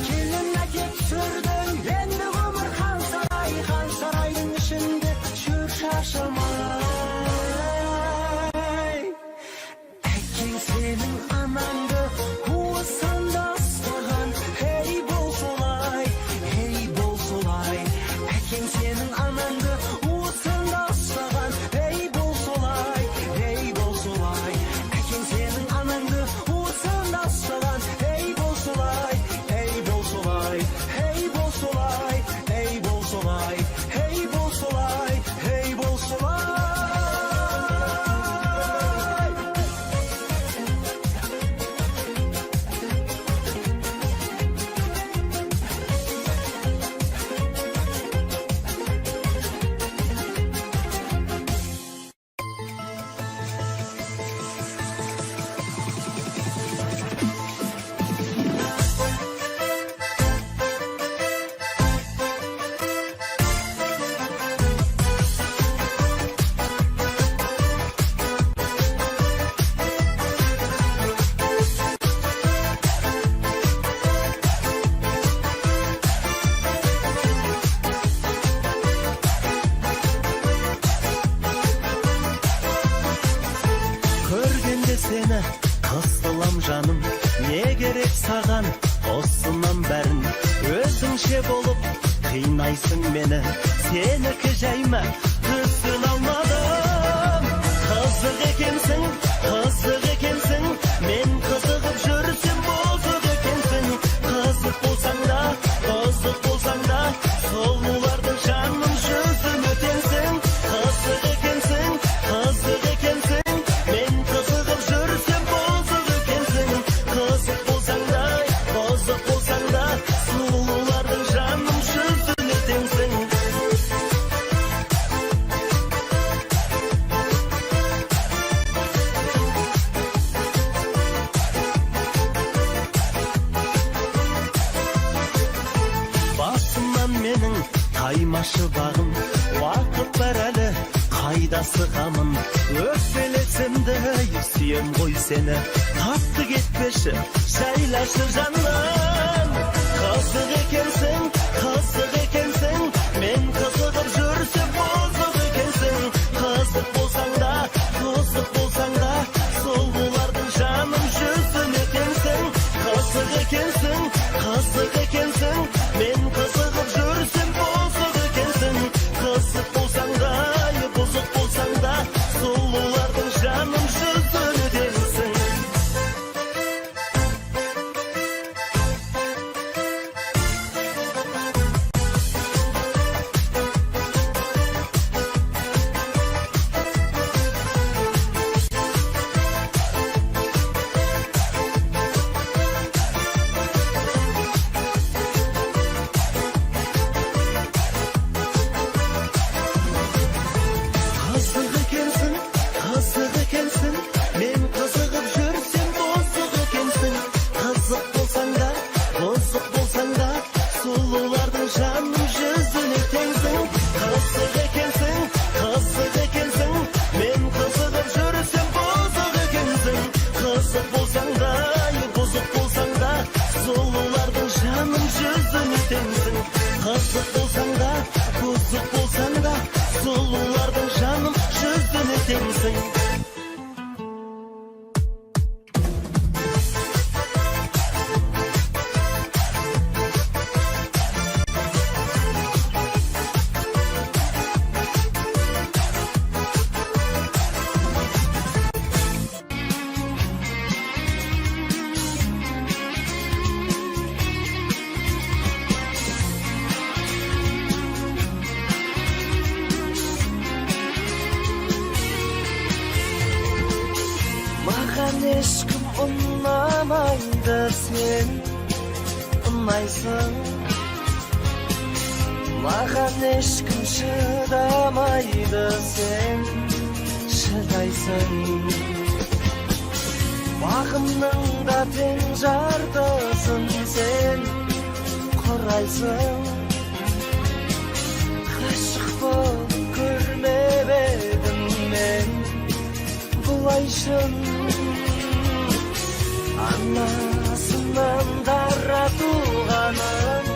Келін әкеп түсірдің енді өмір хан сарайдың ішінде жүр шашамай, әкең сенің анаңды уысында ұстаған, ей бол солай, әкең сенің анаңды уысында ұстаған, ей бол солай, әкең сенің анаңды уысында ұстаған, ей бол солай, ей бол солай. Көргенде сені қысылам жаным, не керек саған осынан бәрін, өзіңше болып қинайсың мені, сенікі жайма түсін алмадым. Қызық екенсің, мен қызығып жүрсем бозық екенсің, қызық болсаң да сұлулардың жаным жүзін өтенсің. Қызық екенсің, мен қызығып жүрсем бозық екенсің, қызық болсаң да сұлулардың жаным жүзін өтенсің. Басымнан менің таймашы бағым, уақыт бар әлі қайда сығамын, өкпелесемді сүйем ғой сені, тапты кетпеші жайлашы жаным. Қызық екенсің, мен қызығып жүрсем бозық екенсің, қызық болсаң да сұлулардың жаным жүзін өтенсің. Қызық екенсің, мен қызығып жүрсем бозық екенсің, қызық болсаң да сұлулардың жаным жүзін өтенсің. шыдамайды сен ұнайсың маған ешкім шыдамайды сен шыдайсың бағымның да тең жартысын сен құрайсың ғашық болып көрмеп едім мен бұлай шын анасынан таратылғанын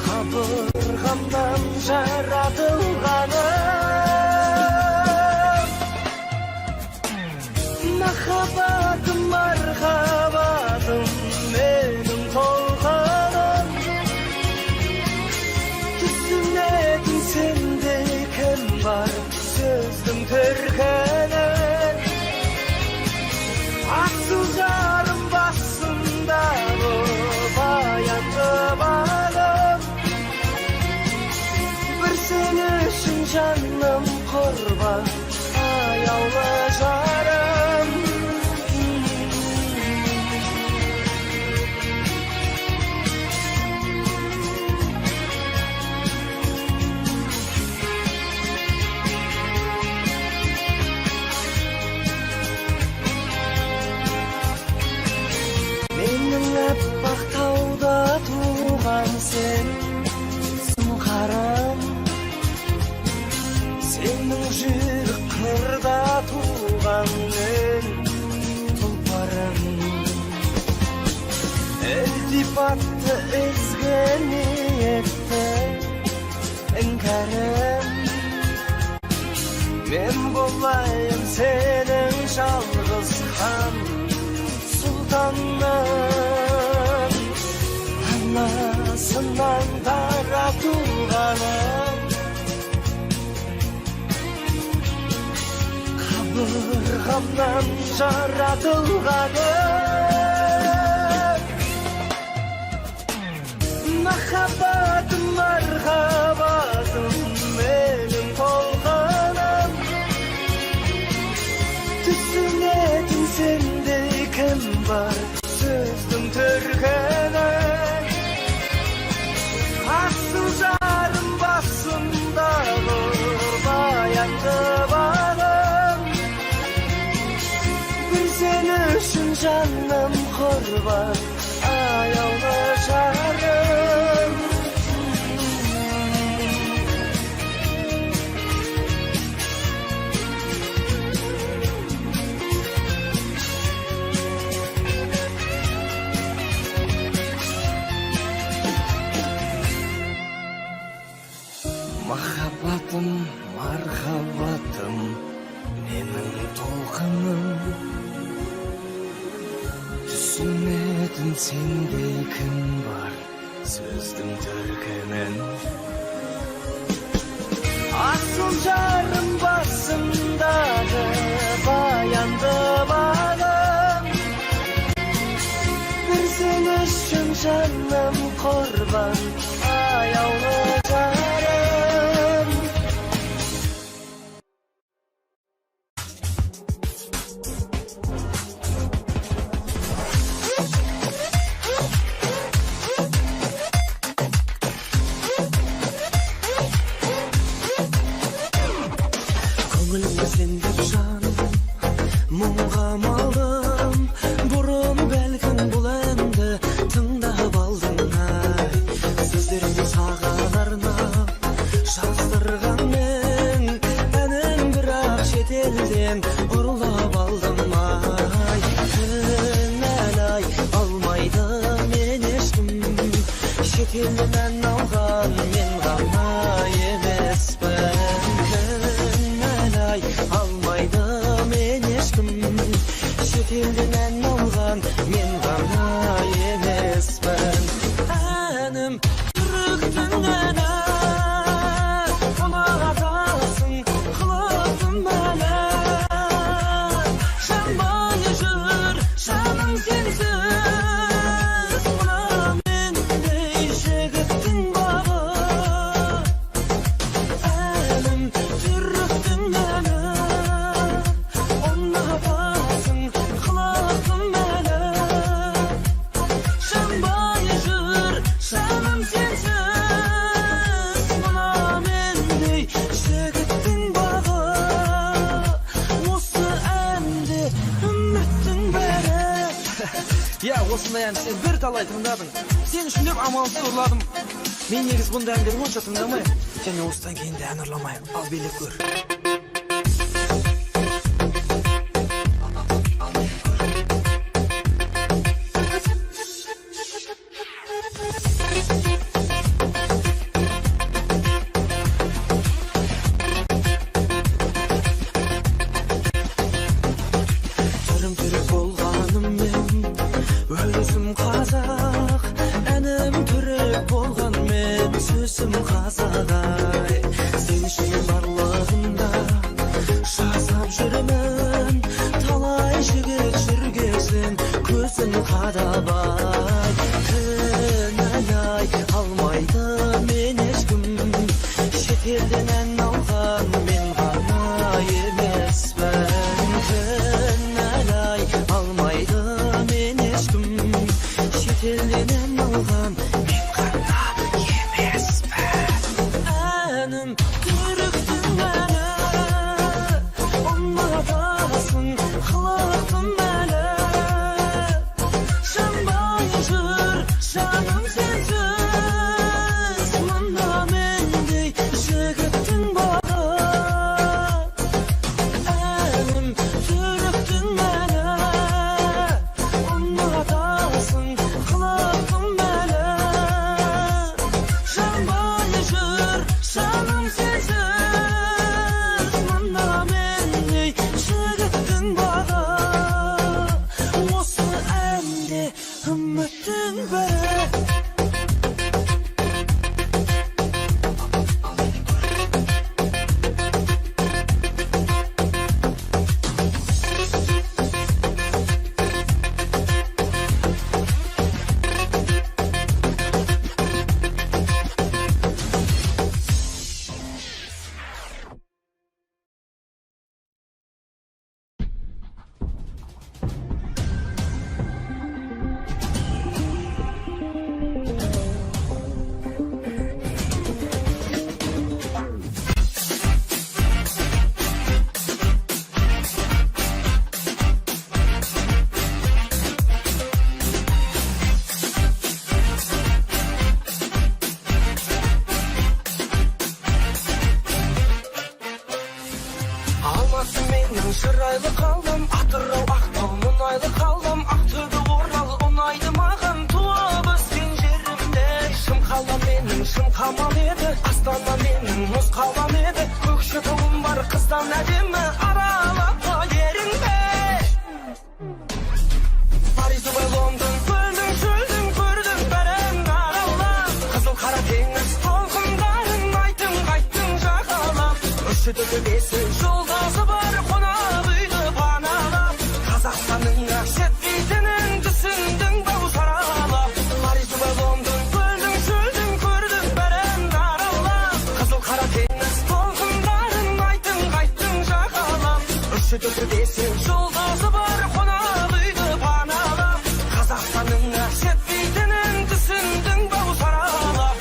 қабырғамнан жаратылғанын махаббатым мархабатым менің толғаным түсінетін сенде кім бар сөздің төркінін ақсу жарым басындағы баянды балым бір сен үшін жаным құрбан аяулы жарым менің аппақ тауда туған сен сұңқарым сенің жүрек қырда туған мен тұлпарым ілтипатты ізгі ниетті іңкәрім мен болайын сенің жалғыз хан сұлтаным анасынан таратылғаным қабырғамнан жаратылғаным махаббатым мархабатым менің толғаным түсінетін сенде кім бар сөздің төркінін ақсу жарым басындағы баянды балым бір сен үшін жаным құрбан аяулы жарым махаббатым мархаббатым менің толқыным түсінетін сенде кім бар сөздің төркінін ақсу жарым басымдағы баянды балым бір сен үшін жаным құрбан аяулы жарым көңілімде сен деп жаным мұңға малдым бұрын бәлкім бұл әнді тыңдап алдың ай сөздерімді саған арнап жаздырған мен әнін бірақ шетелден ұрлап алдым ай кінәлай алмайды мен ешкім шетелден ән алған мен ғана емеспін алмайды мен ешкім шетелден ән алған мен ғана емеспін әнім жүректің әні ұнатасың қылықтым мәні жанбай жүр жаным сенсіз мына мендей жігіттің бағы әнім жүректің әні Ya осындай ән сен бір талай тыңдадың. Сен үшін деп амалсыз ұрладым. Мен негіз бұндай әндер онша тыңдамаймын. Және осыдан кейін де ән ұрламаймын. Ал билеп көр. Шырайлы қалдым, Атырау, Ақтау, мұнайлы қалдым, Ақтөбе, Орал, ұнайды маған, туып өскен жерімде. Шым қалам менің, шым қамал еді, Астана менің, мұз қалам еді, Көкшетауым бар қыздан әдемі, аралап еріңде. Париж, Дубай, Лондон, көлдің, шөлдің, көрдің бәрін аралап, Қызыл қара теңіз толқындарын айттың, қайттың жағалап, Үш төбесі жолдасы бар қонақ үйді паналап, Қазақстанның жетпейтінін түсіндің бау саралап. Париж, Дубай, Лондон, көлдің, шөлдің, көрдің бәрін аралап, Қызыл қара теңіз толқындарын айттың, қайттың жағалап, Үш төбесі жолдасы бар қонақ үйді паналап, Қазақстанның жетпейтінін түсіндің бау саралап.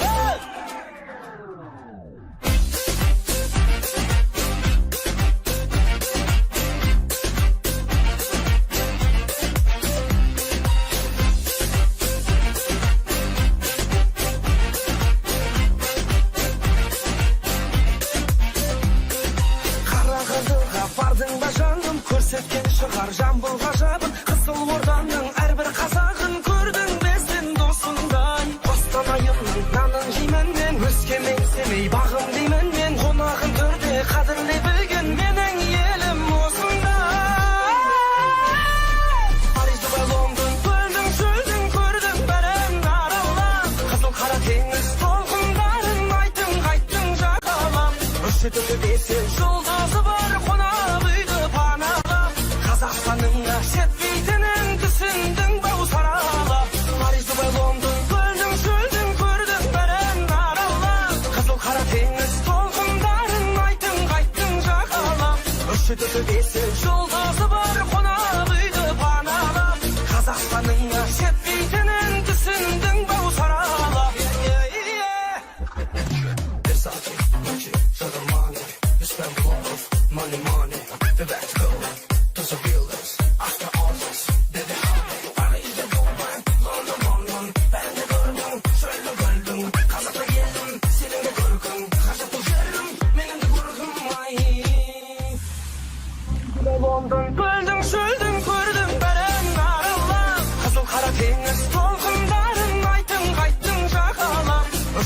Бардың ба жаным, көрсеткен шығар жамбыл ғажабын, Қызыл Орданың әрбір қазағын көрдің безден досындай. Қостанайымның нанын жеймін мен, Өскемен, Семей бағым деймін мен, қонағын төрде қадірлей білген менің елім осындай. Париж, Дубай, Лондон, көлдің, шөлдің, көрдің бәрін аралап, Қызыл қара теңіз толқындарын айттың, қайттың жағалап, Үш төбесі жолдасы бар қонақ үйді паналап, Қазақстанның жетпейтінін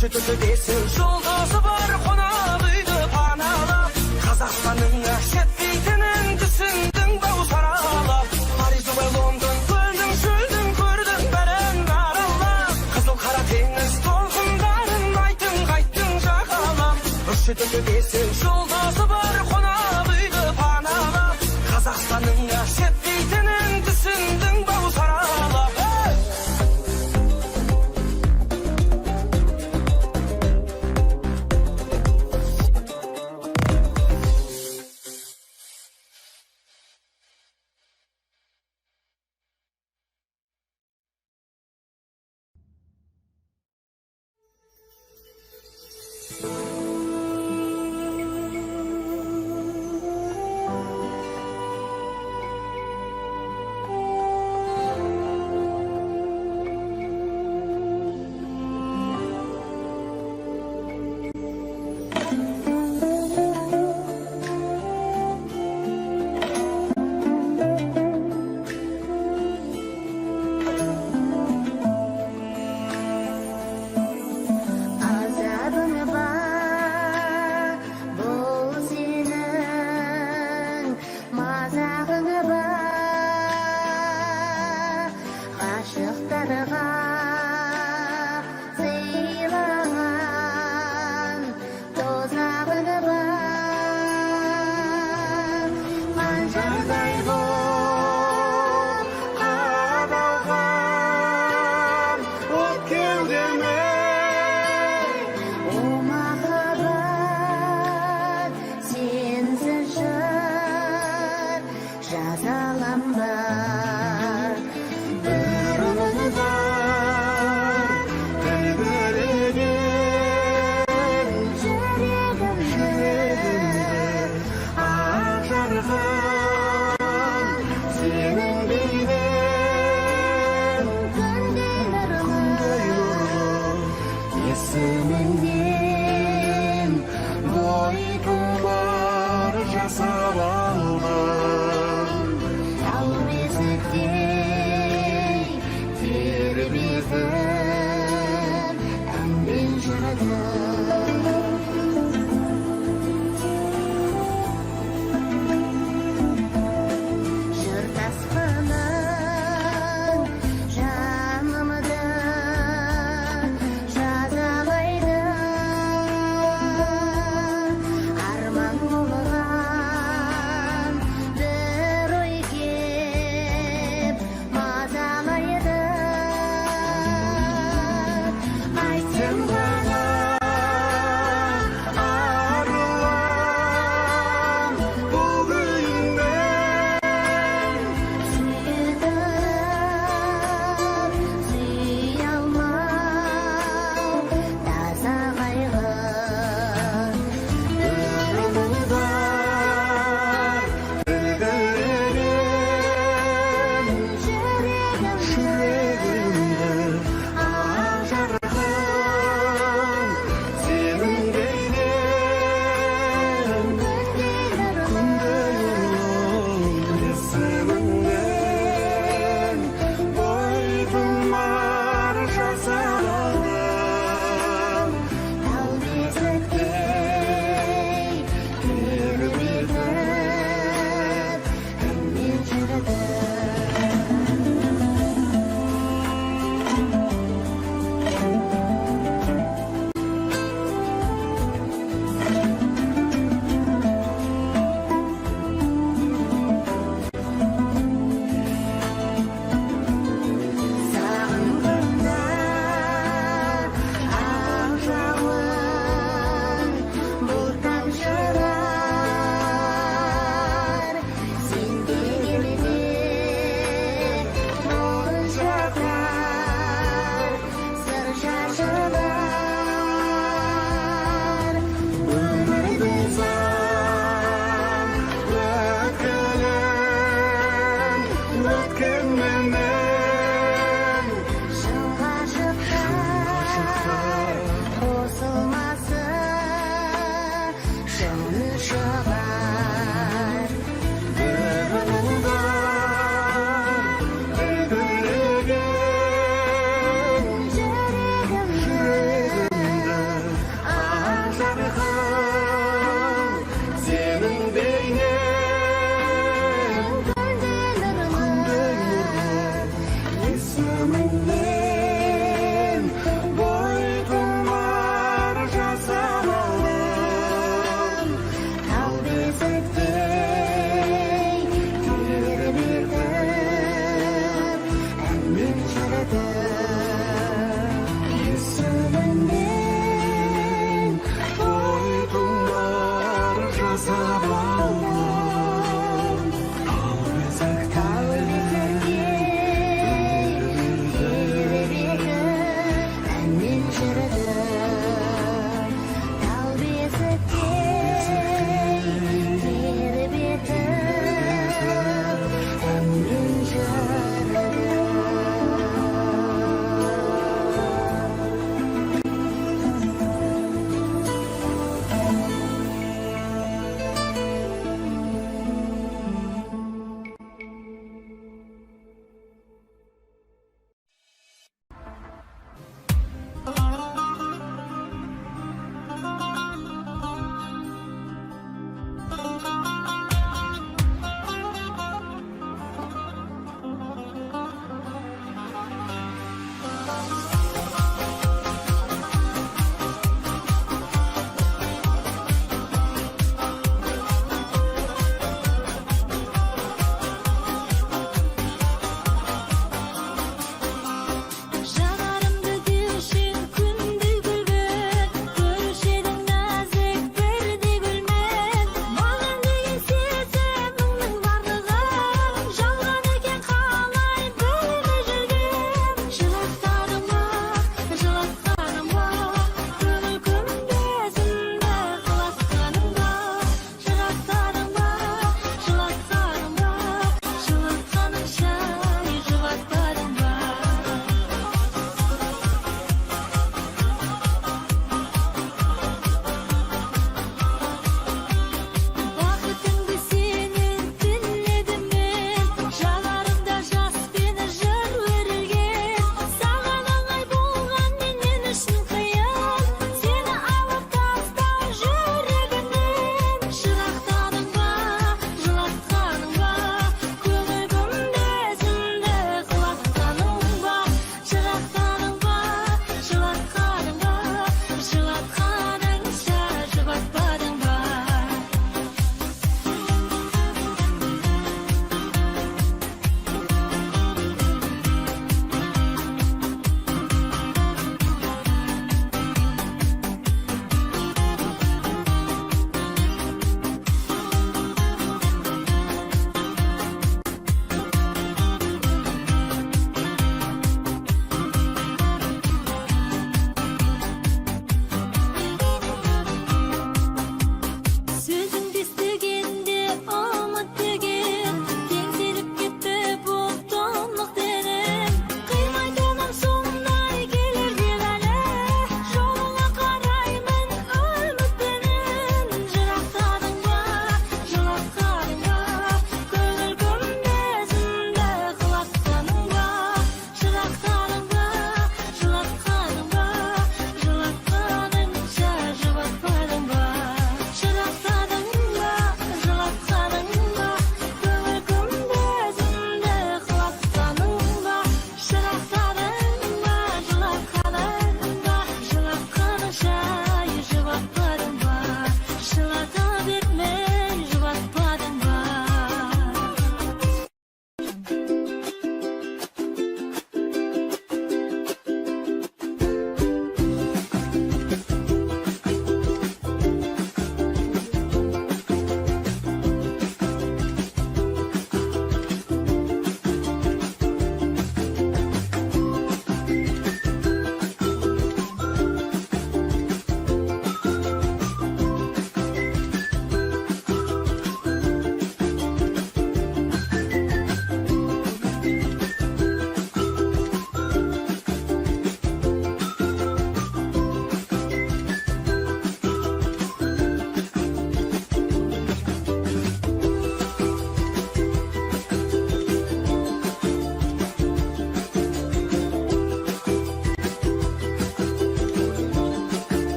Üşütüldü desin жолдасы бар қонақ үйді паналап Қазақстанның шет бейтінен түсіндің бау саралап Париж, Дубай, Лондон, көлдің шөлдің көрдің бәрін аралап Қызыл қара теңіз толқындарын айттың қайттың жағалап Üşütüldü desin жолдасы бар қонақ үйді паналап Қазақстанның шет бейтінен түсіндің бау саралап Azabın var, бұл сенің мазағың бар, ғашықтарға сыйлаған тозағың бар, қанжардай боп қадалған от кеудеме О махаббат, сенсіз жар жазаланбар. Бір үміт бар, білдіреген жүрегімді ақ жарқын сенің бейнең күндей нұрлы есіміңнен бой тұмар жасап алдым ал бесіктей тербетіп әнмен жырдым жыр тасқының жанымды жазалайды арман болған бір ой кеп мазалайды айтсам ғана арылам бұл күйіңнен сүйетіп сүйе алмау таза қайғы өмірің бар білдіреген жүрегімді ақ жарқын сенің бейнең күндей есіміңнен бой тұмар жасап алдым ал бесіктей тербетіп әнмен жырдым сағындырда ақ жауын бұл тамшылар сен келгенде нұрын жатар сыр шашылар өмірді сан өткенменен шын ғашықтар қосылмасы жаны шығар бір үміт бар білдіреген жүрегімді еді